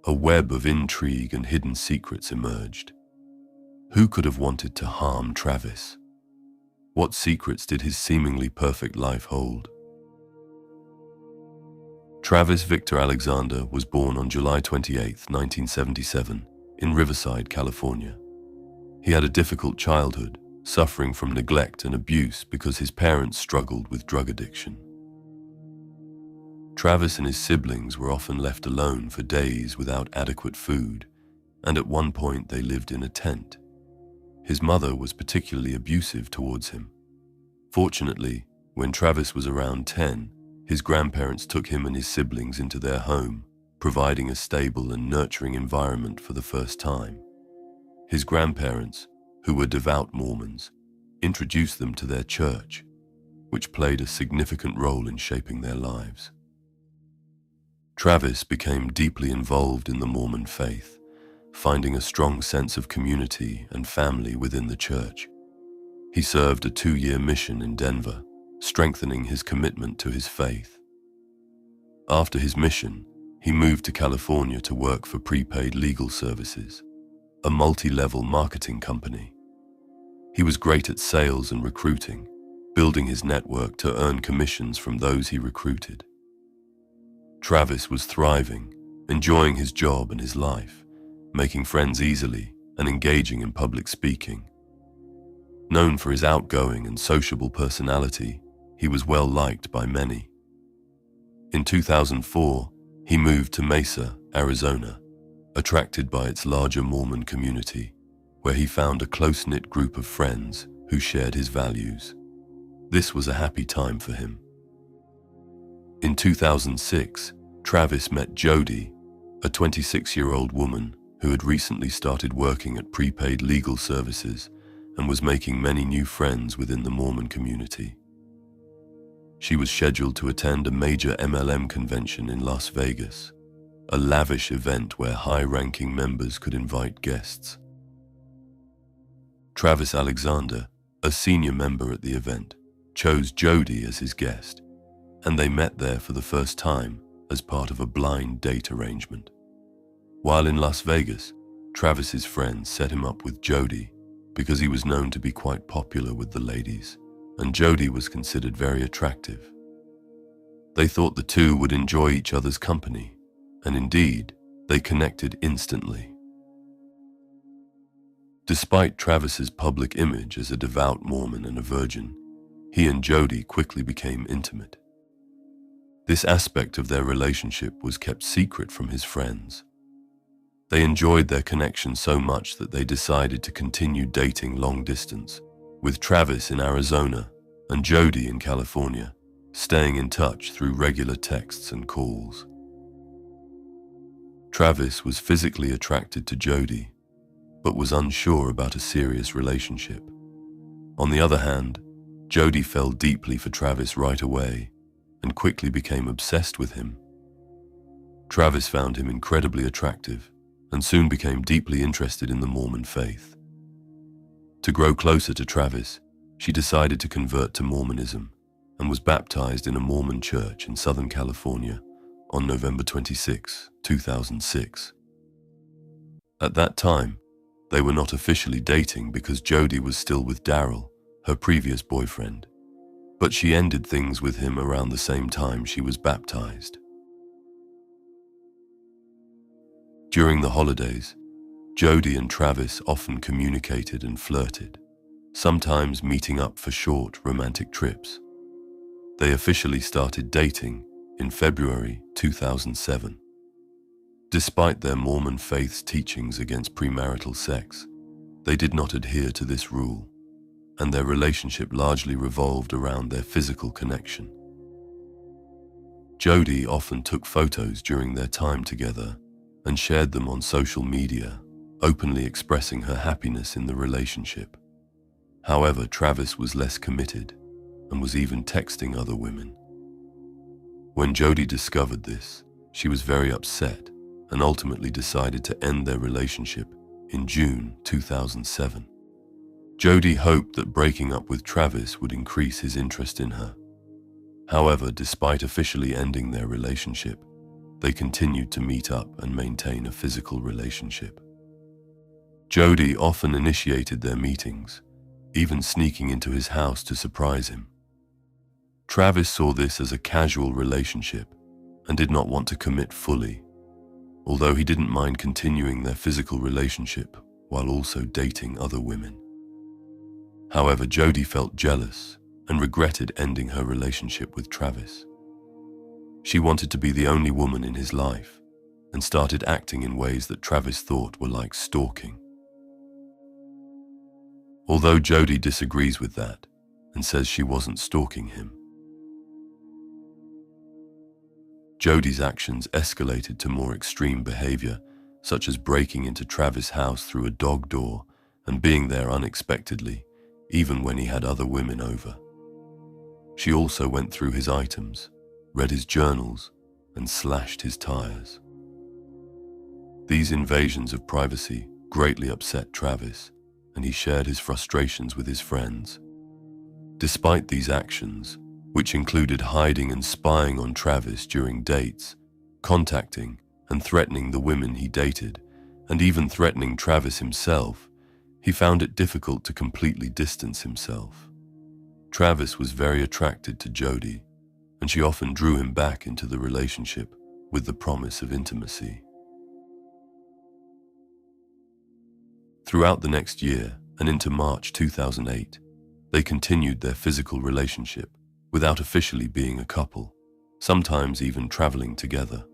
a web of intrigue and hidden secrets emerged. Who could have wanted to harm Travis? What secrets did his seemingly perfect life hold? Travis Victor Alexander was born on July 28, 1977, in Riverside, California. He had a difficult childhood, suffering from neglect and abuse because his parents struggled with drug addiction. Travis and his siblings were often left alone for days without adequate food, and at one point they lived in a tent. His mother was particularly abusive towards him. Fortunately, when Travis was around 10, his grandparents took him and his siblings into their home, providing a stable and nurturing environment for the first time. His grandparents, who were devout Mormons, introduced them to their church, which played a significant role in shaping their lives. Travis became deeply involved in the Mormon faith, finding a strong sense of community and family within the church. He served a 2-year mission in Denver, strengthening his commitment to his faith. After his mission, he moved to California to work for Prepaid Legal Services, a multi-level marketing company. He was great at sales and recruiting, building his network to earn commissions from those he recruited. Travis was thriving, enjoying his job and his life, making friends easily and engaging in public speaking. Known for his outgoing and sociable personality, he was well liked by many. In 2004, he moved to Mesa, Arizona, attracted by its larger Mormon community, where he found a close-knit group of friends who shared his values. This was a happy time for him. In 2006, Travis met Jody, a 26-year-old woman who had recently started working at Prepaid Legal Services and was making many new friends within the Mormon community. She was scheduled to attend a major MLM convention in Las Vegas, a lavish event where high-ranking members could invite guests. Travis Alexander, a senior member at the event, chose Jody as his guest, and they met there for the first time as part of a blind date arrangement. While in Las Vegas, Travis's friends set him up with Jody because he was known to be quite popular with the ladies. and Jody was considered very attractive. They thought the two would enjoy each other's company, and indeed, they connected instantly. Despite Travis's public image as a devout Mormon and a virgin, he and Jody quickly became intimate. This aspect of their relationship was kept secret from his friends. They enjoyed their connection so much that they decided to continue dating long distance, with Travis in Arizona and Jody in California, staying in touch through regular texts and calls. Travis was physically attracted to Jody, but was unsure about a serious relationship. On the other hand, Jody fell deeply for Travis right away and quickly became obsessed with him. Travis found him incredibly attractive and soon became deeply interested in the Mormon faith. To grow closer to Travis, she decided to convert to Mormonism and was baptized in a Mormon church in Southern California on November 26, 2006. At that time, they were not officially dating because Jody was still with Daryl, her previous boyfriend, but she ended things with him around the same time she was baptized. During the holidays, Jody and Travis often communicated and flirted, sometimes meeting up for short romantic trips. They officially started dating in February 2007. Despite their Mormon faith's teachings against premarital sex, they did not adhere to this rule, and their relationship largely revolved around their physical connection. Jody often took photos during their time together and shared them on social media, openly expressing her happiness in the relationship. However, Travis was less committed and was even texting other women. When Jody discovered this, she was very upset and ultimately decided to end their relationship in June 2007. Jody hoped that breaking up with Travis would increase his interest in her. However, despite officially ending their relationship, they continued to meet up and maintain a physical relationship. Jody often initiated their meetings, even sneaking into his house to surprise him. Travis saw this as a casual relationship and did not want to commit fully, although he didn't mind continuing their physical relationship while also dating other women. However, Jody felt jealous and regretted ending her relationship with Travis. She wanted to be the only woman in his life and started acting in ways that Travis thought were like stalking. Although Jody disagrees with that and says she wasn't stalking him, Jody's actions escalated to more extreme behavior, such as breaking into Travis' house through a dog door and being there unexpectedly, even when he had other women over. She also went through his items, read his journals, and slashed his tires. These invasions of privacy greatly upset Travis, and he shared his frustrations with his friends. Despite these actions, which included hiding and spying on Travis during dates, contacting and threatening the women he dated, and even threatening Travis himself, he found it difficult to completely distance himself. Travis was very attracted to Jody, and she often drew him back into the relationship with the promise of intimacy. Throughout the next year and into March 2008, they continued their physical relationship without officially being a couple, sometimes even traveling together.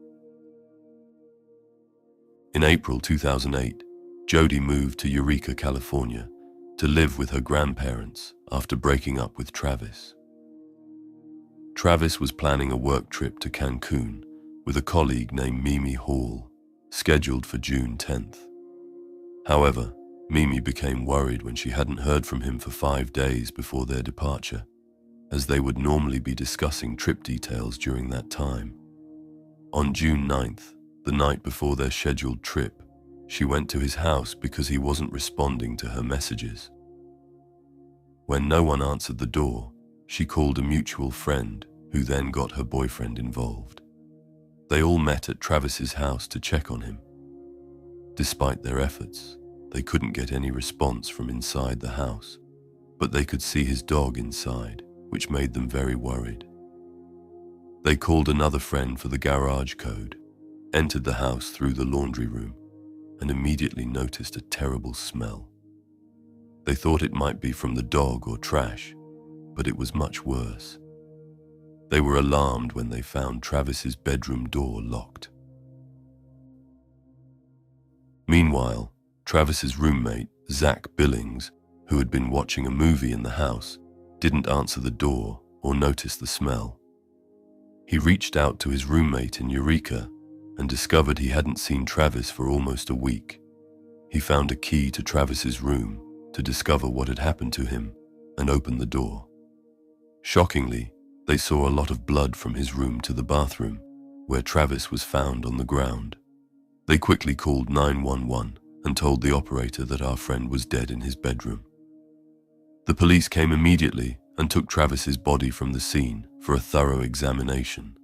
In April 2008, Jody moved to Eureka, California, to live with her grandparents after breaking up with Travis. Travis was planning a work trip to Cancun with a colleague named Mimi Hall, scheduled for June 10th. However, Mimi became worried when she hadn't heard from him for 5 days before their departure, as they would normally be discussing trip details during that time. On June 9th, the night before their scheduled trip, she went to his house because he wasn't responding to her messages. When no one answered the door, she called a mutual friend who then got her boyfriend involved. They all met at Travis's house to check on him. Despite their efforts, they couldn't get any response from inside the house. but they could see his dog inside, which made them very worried. They called another friend for the garage code, entered the house through the laundry room, and immediately noticed a terrible smell. They thought it might be from the dog or trash, but it was much worse. They were alarmed when they found Travis's bedroom door locked. Meanwhile, Travis's roommate, Zach Billings, who had been watching a movie in the house, didn't answer the door or notice the smell. He reached out to his roommate in Eureka and discovered he hadn't seen Travis for almost a week. He found a key to Travis's room to discover what had happened to him and opened the door. Shockingly, they saw a lot of blood from his room to the bathroom, where Travis was found on the ground. They quickly called 911 and told the operator that our friend was dead in his bedroom. The police came immediately and took Travis's body from the scene for a thorough examination.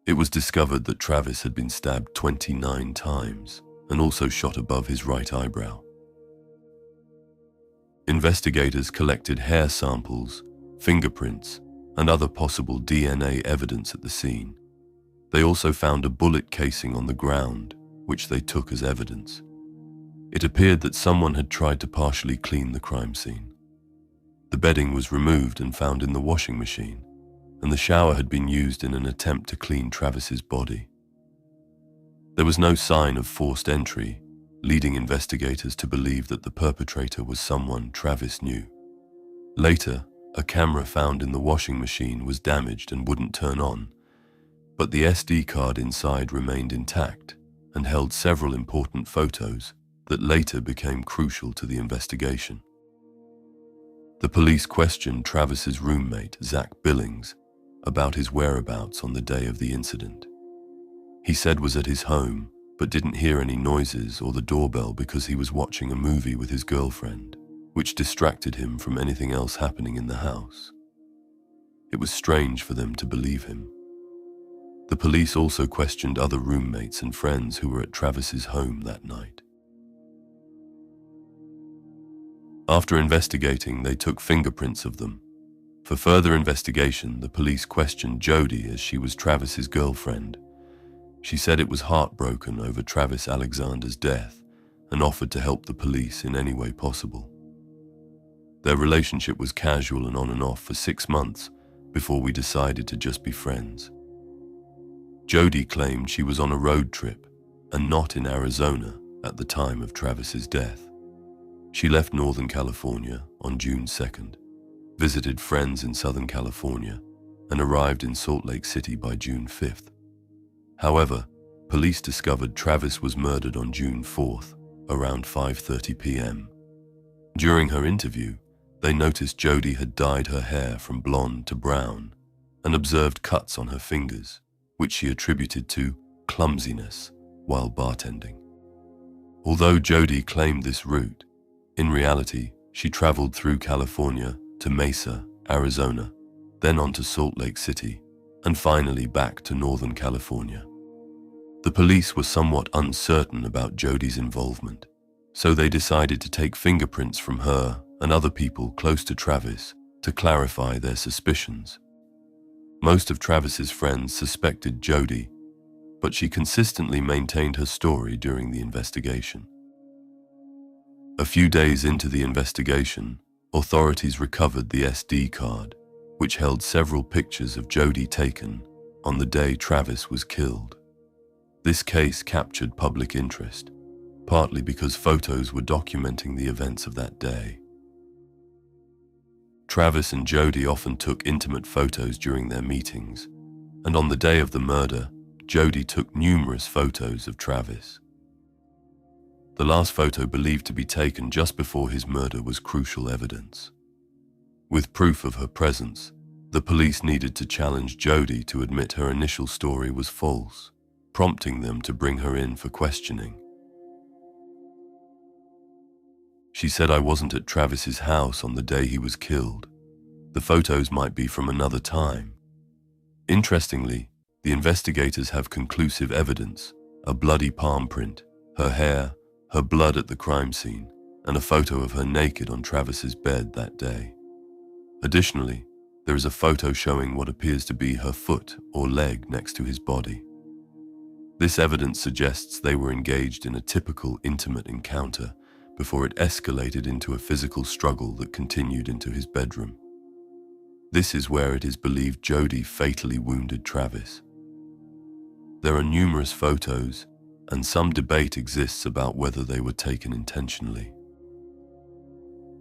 It was discovered that Travis had been stabbed 29 times and also shot above his right eyebrow. Investigators collected hair samples, fingerprints, and other possible DNA evidence at the scene. They also found a bullet casing on the ground, which they took as evidence. It appeared that someone had tried to partially clean the crime scene. The bedding was removed and found in the washing machine, and the shower had been used in an attempt to clean Travis's body. There was no sign of forced entry, leading investigators to believe that the perpetrator was someone Travis knew. Later, a camera found in the washing machine was damaged and wouldn't turn on, but the SD card inside remained intact and held several important photos that later became crucial to the investigation. The police questioned Travis's roommate, Zach Billings, about his whereabouts on the day of the incident. He said was at his home, but didn't hear any noises or the doorbell because he was watching a movie with his girlfriend, which distracted him from anything else happening in the house. It was strange for them to believe him. The police also questioned other roommates and friends who were at Travis's home that night. After investigating, they took fingerprints of them. For further investigation, the police questioned Jody as she was Travis's girlfriend. She said it was heartbroken over Travis Alexander's death and offered to help the police in any way possible. Their relationship was casual and on and off for 6 months before we decided to just be friends. Jody claimed she was on a road trip and not in Arizona at the time of Travis's death. She left Northern California on June 2nd, visited friends in Southern California, and arrived in Salt Lake City by June 5th. However, police discovered Travis was murdered on June 4th, around 5:30 p.m. During her interview, they noticed Jody had dyed her hair from blonde to brown and observed cuts on her fingers, which she attributed to clumsiness while bartending. Although Jody claimed this route, in reality, she traveled through California to Mesa, Arizona, then on to Salt Lake City, and finally back to Northern California. The police were somewhat uncertain about Jody's involvement, so they decided to take fingerprints from her and other people close to Travis to clarify their suspicions. Most of Travis's friends suspected Jody, but she consistently maintained her story during the investigation. A few days into the investigation, authorities recovered the SD card, which held several pictures of Jody taken on the day Travis was killed. This case captured public interest, partly because photos were documenting the events of that day. Travis and Jody often took intimate photos during their meetings, and on the day of the murder, Jody took numerous photos of Travis. The last photo believed to be taken just before his murder was crucial evidence. With proof of her presence, the police needed to challenge Jody to admit her initial story was false, prompting them to bring her in for questioning. She said, "I wasn't at Travis's house on the day he was killed. The photos might be from another time." Interestingly, the investigators have conclusive evidence, a bloody palm print, her hair, her blood at the crime scene, and a photo of her naked on Travis's bed that day. Additionally, there is a photo showing what appears to be her foot or leg next to his body. This evidence suggests they were engaged in a typical intimate encounter before it escalated into a physical struggle that continued into his bedroom. This is where it is believed Jodi fatally wounded Travis. There are numerous photos, and some debate exists about whether they were taken intentionally.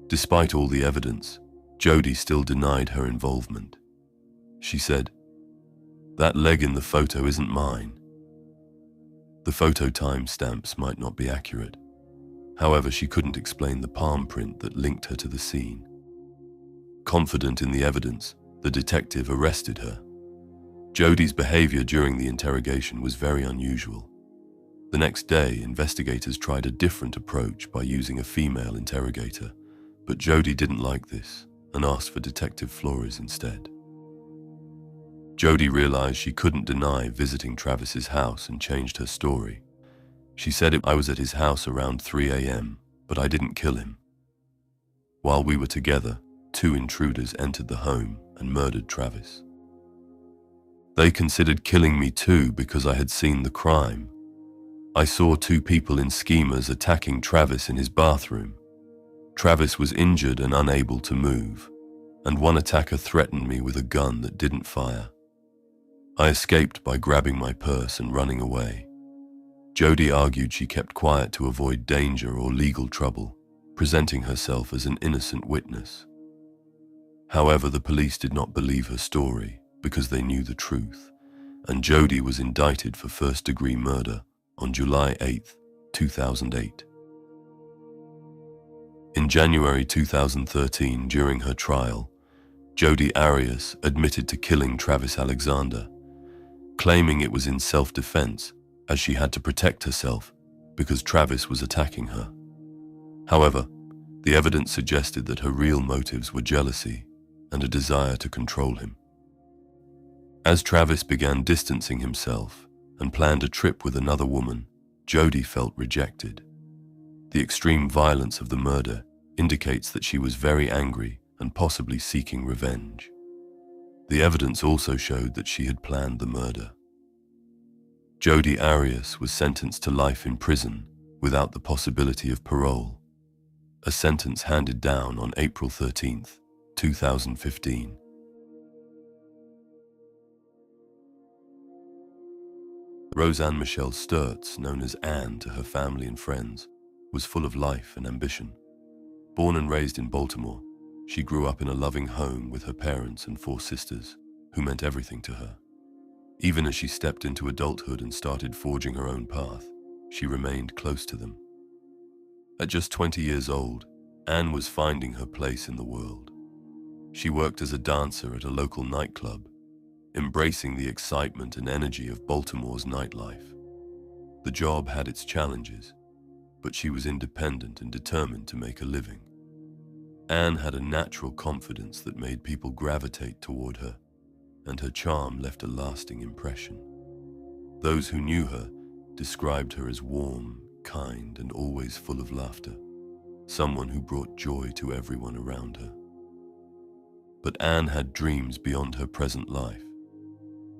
Despite all the evidence, Jodi still denied her involvement. She said, "That leg in the photo isn't mine." The photo timestamps might not be accurate. However, she couldn't explain the palm print that linked her to the scene. Confident in the evidence, the detective arrested her. Jodi's behavior during the interrogation was very unusual. The next day, investigators tried a different approach by using a female interrogator, but Jodi didn't like this and asked for Detective Flores instead. Jodi realized she couldn't deny visiting Travis's house and changed her story. She said, "I was at his house around 3 a.m., but I didn't kill him. While we were together, 2 intruders entered the home and murdered Travis. They considered killing me too because I had seen the crime. I saw 2 people in schemas attacking Travis in his bathroom. Travis was injured and unable to move, and one attacker threatened me with a gun that didn't fire. I escaped by grabbing my purse and running away." Jodi argued she kept quiet to avoid danger or legal trouble, presenting herself as an innocent witness. However, the police did not believe her story because they knew the truth, and Jodi was indicted for first-degree murder on July 8, 2008. In January 2013, during her trial, Jodi Arias admitted to killing Travis Alexander, claiming it was in self-defense as she had to protect herself because Travis was attacking her. However, the evidence suggested that her real motives were jealousy and a desire to control him. As Travis began distancing himself and planned a trip with another woman, Jodi felt rejected. The extreme violence of the murder indicates that she was very angry and possibly seeking revenge. The evidence also showed that she had planned the murder. Jodi Arias was sentenced to life in prison without the possibility of parole, a sentence handed down on April 13, 2015. Roseann Michelle Sturtz, known as Anne to her family and friends, was full of life and ambition. Born and raised in Baltimore, she grew up in a loving home with her parents and 4 sisters, who meant everything to her. Even as she stepped into adulthood and started forging her own path, she remained close to them. At just 20 years old, Anne was finding her place in the world. She worked as a dancer at a local nightclub, embracing the excitement and energy of Baltimore's nightlife. The job had its challenges, but she was independent and determined to make a living. Anne had a natural confidence that made people gravitate toward her, and her charm left a lasting impression. Those who knew her described her as warm, kind, and always full of laughter, someone who brought joy to everyone around her. But Anne had dreams beyond her present life.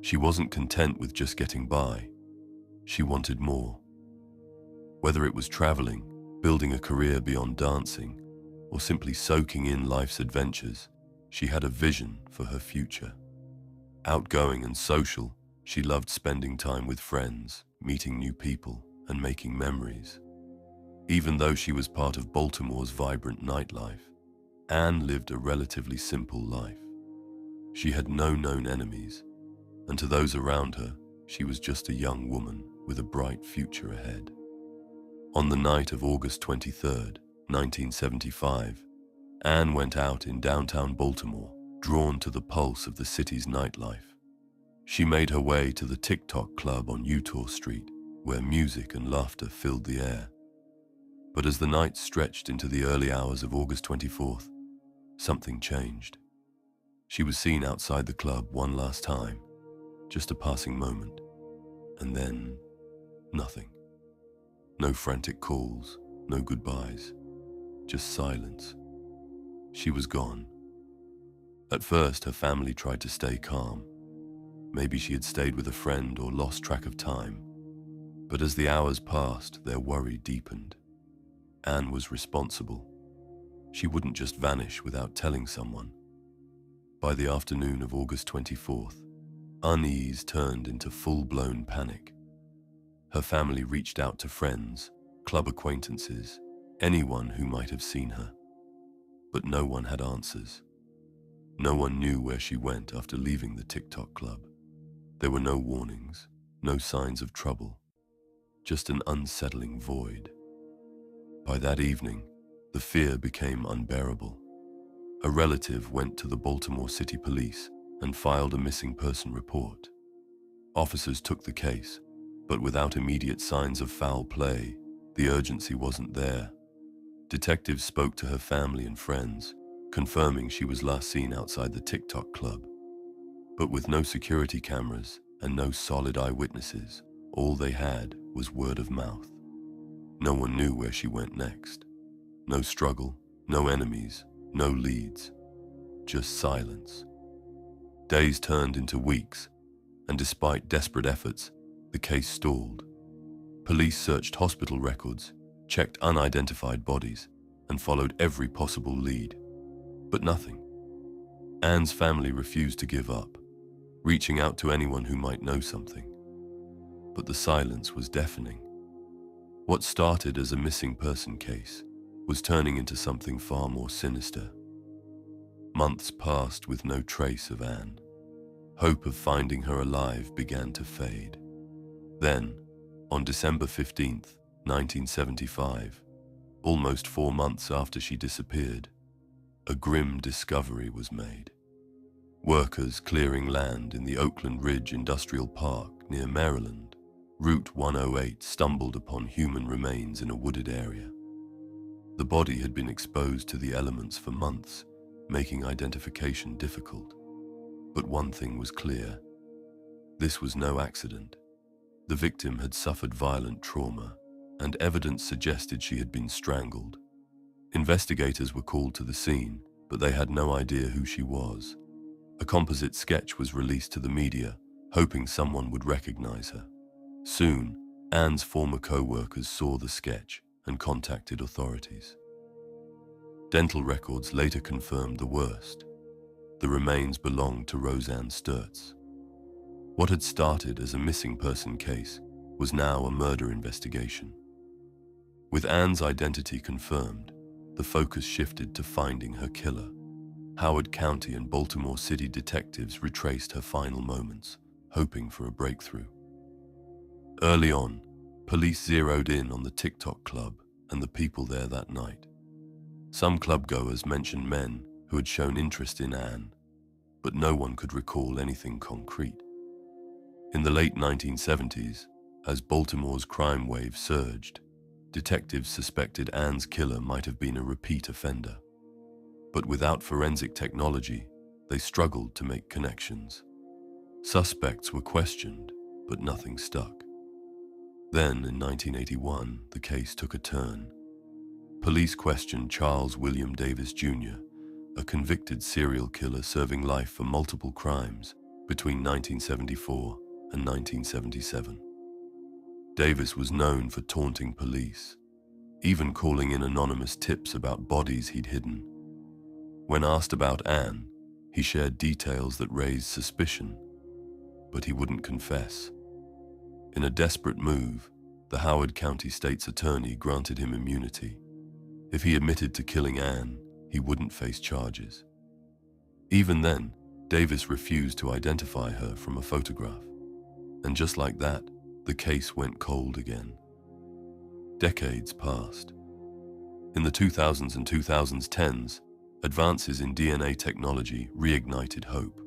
She wasn't content with just getting by. She wanted more. Whether it was traveling, building a career beyond dancing, or simply soaking in life's adventures, she had a vision for her future. Outgoing and social, she loved spending time with friends, meeting new people, and making memories. Even though she was part of Baltimore's vibrant nightlife, Anne lived a relatively simple life. She had no known enemies, and to those around her, she was just a young woman with a bright future ahead. On the night of August 23, 1975, Anne went out in downtown Baltimore, drawn to the pulse of the city's nightlife. She made her way to the TikTok Club on Eutaw Street, where music and laughter filled the air. But as the night stretched into the early hours of August 24th, something changed. She was seen outside the club one last time, just a passing moment, and then nothing. No frantic calls, no goodbyes. just silence. She was gone. At first, her family tried to stay calm. Maybe she had stayed with a friend or lost track of time. But as the hours passed, their worry deepened. Anne was responsible. She wouldn't just vanish without telling someone. By the afternoon of August 24th, unease turned into full-blown panic. Her family reached out to friends, club acquaintances, anyone who might have seen her. But no one had answers. No one knew where she went after leaving the TikTok club. There were no warnings, no signs of trouble, just an unsettling void. By that evening, the fear became unbearable. A relative went to the Baltimore City Police and filed a missing person report. Officers took the case, but without immediate signs of foul play, the urgency wasn't there. Detectives spoke to her family and friends, confirming she was last seen outside the TikTok club. But with no security cameras and no solid eyewitnesses, all they had was word of mouth. No one knew where she went next. No struggle, no enemies, no leads, just silence. Days turned into weeks, and despite desperate efforts, the case stalled. Police searched hospital records, checked unidentified bodies, and followed every possible lead. But nothing. Anne's family refused to give up, reaching out to anyone who might know something. But the silence was deafening. What started as a missing person case was turning into something far more sinister. Months passed with no trace of Anne. Hope of finding her alive began to fade. Then, on December 15th, 1975, almost 4 months after she disappeared, a grim discovery was made. Workers clearing land in the Oakland Ridge Industrial Park near Maryland, Route 108, stumbled upon human remains in a wooded area. The body had been exposed to the elements for months, making identification difficult. But one thing was clear. This was no accident. The victim had suffered violent trauma, and evidence suggested she had been strangled. Investigators were called to the scene, but they had no idea who she was. A composite sketch was released to the media, hoping someone would recognize her. Soon, Anne's former co-workers saw the sketch and contacted authorities. Dental records later confirmed the worst. The remains belonged to Roseann Sturtz. What had started as a missing person case was now a murder investigation. With Anne's identity confirmed, the focus shifted to finding her killer. Howard County and Baltimore City detectives retraced her final moments, hoping for a breakthrough. Early on, police zeroed in on the TikTok club and the people there that night. Some clubgoers mentioned men who had shown interest in Anne, but no one could recall anything concrete. In the late 1970s, as Baltimore's crime wave surged, detectives suspected Anne's killer might have been a repeat offender. But without forensic technology, they struggled to make connections. Suspects were questioned, but nothing stuck. Then, in 1981, the case took a turn. Police questioned Charles William Davis Jr., a convicted serial killer serving life for multiple crimes between 1974 and 1977. Davis was known for taunting police, even calling in anonymous tips about bodies he'd hidden. When asked about Anne, he shared details that raised suspicion, but he wouldn't confess. In a desperate move, the Howard County State's attorney granted him immunity. If he admitted to killing Anne, he wouldn't face charges. Even then, Davis refused to identify her from a photograph. And just like that, the case went cold again. Decades passed. In the 2000s and 2010s, advances in DNA technology reignited hope.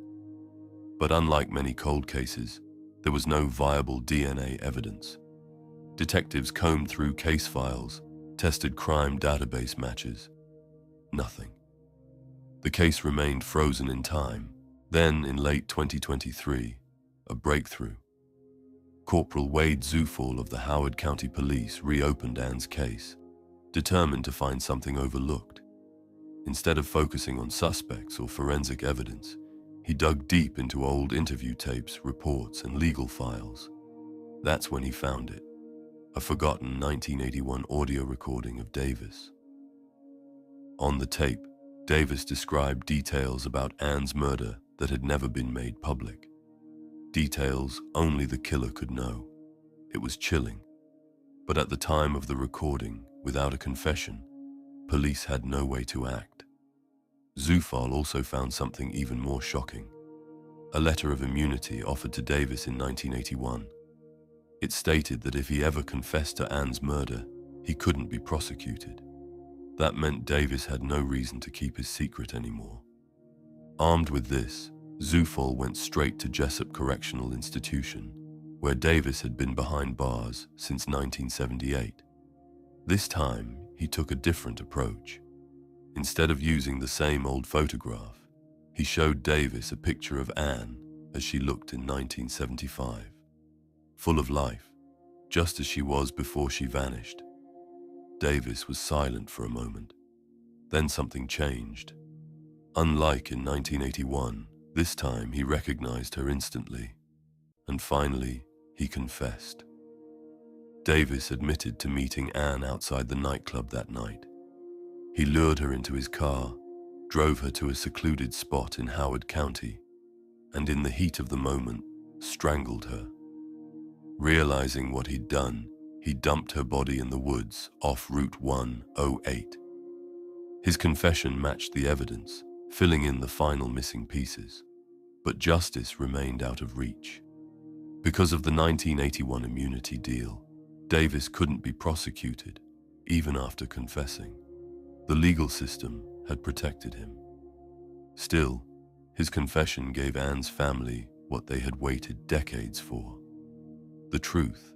But unlike many cold cases, there was no viable DNA evidence. Detectives combed through case files, tested crime database matches. Nothing. The case remained frozen in time. Then, in late 2023, a breakthrough. Corporal Wade Zufall of the Howard County Police reopened Anne's case. determined to find something overlooked. Instead of focusing on suspects or forensic evidence, he dug deep into old interview tapes, reports, and legal files. That's when he found it, a forgotten 1981 audio recording of Davis. On the tape, Davis described details about Ann's murder that had never been made public. Details only the killer could know. It was chilling. But at the time of the recording, without a confession, police had no way to act. Zufall also found something even more shocking. A letter of immunity offered to Davis in 1981. It stated that if he ever confessed to Ann's murder, he couldn't be prosecuted. That meant Davis had no reason to keep his secret anymore. Armed with this, Zufall went straight to Jessup Correctional Institution, where Davis had been behind bars since 1978. This time, he took a different approach. Instead of using the same old photograph, he showed Davis a picture of Ann as she looked in 1975. Full of life, just as she was before she vanished. Davis was silent for a moment. Then something changed. Unlike in 1981, this time he recognized her instantly. And finally, he confessed. Davis admitted to meeting Ann outside the nightclub that night. He lured her into his car, drove her to a secluded spot in Howard County, and in the heat of the moment, strangled her. Realizing what he'd done, he dumped her body in the woods off Route 108. His confession matched the evidence, filling in the final missing pieces. But justice remained out of reach. Because of the 1981 immunity deal, Davis couldn't be prosecuted, even after confessing. The legal system had protected him. Still, his confession gave Ann's family what they had waited decades for: the truth.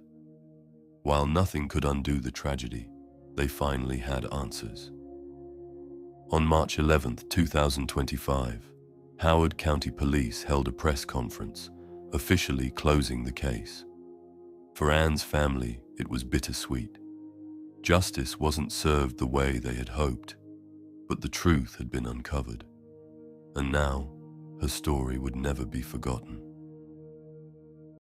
While nothing could undo the tragedy, they finally had answers. On March 11, 2025, Howard County Police held a press conference, officially closing the case. For Ann's family, it was bittersweet. Justice wasn't served the way they had hoped, but the truth had been uncovered. And now, her story would never be forgotten.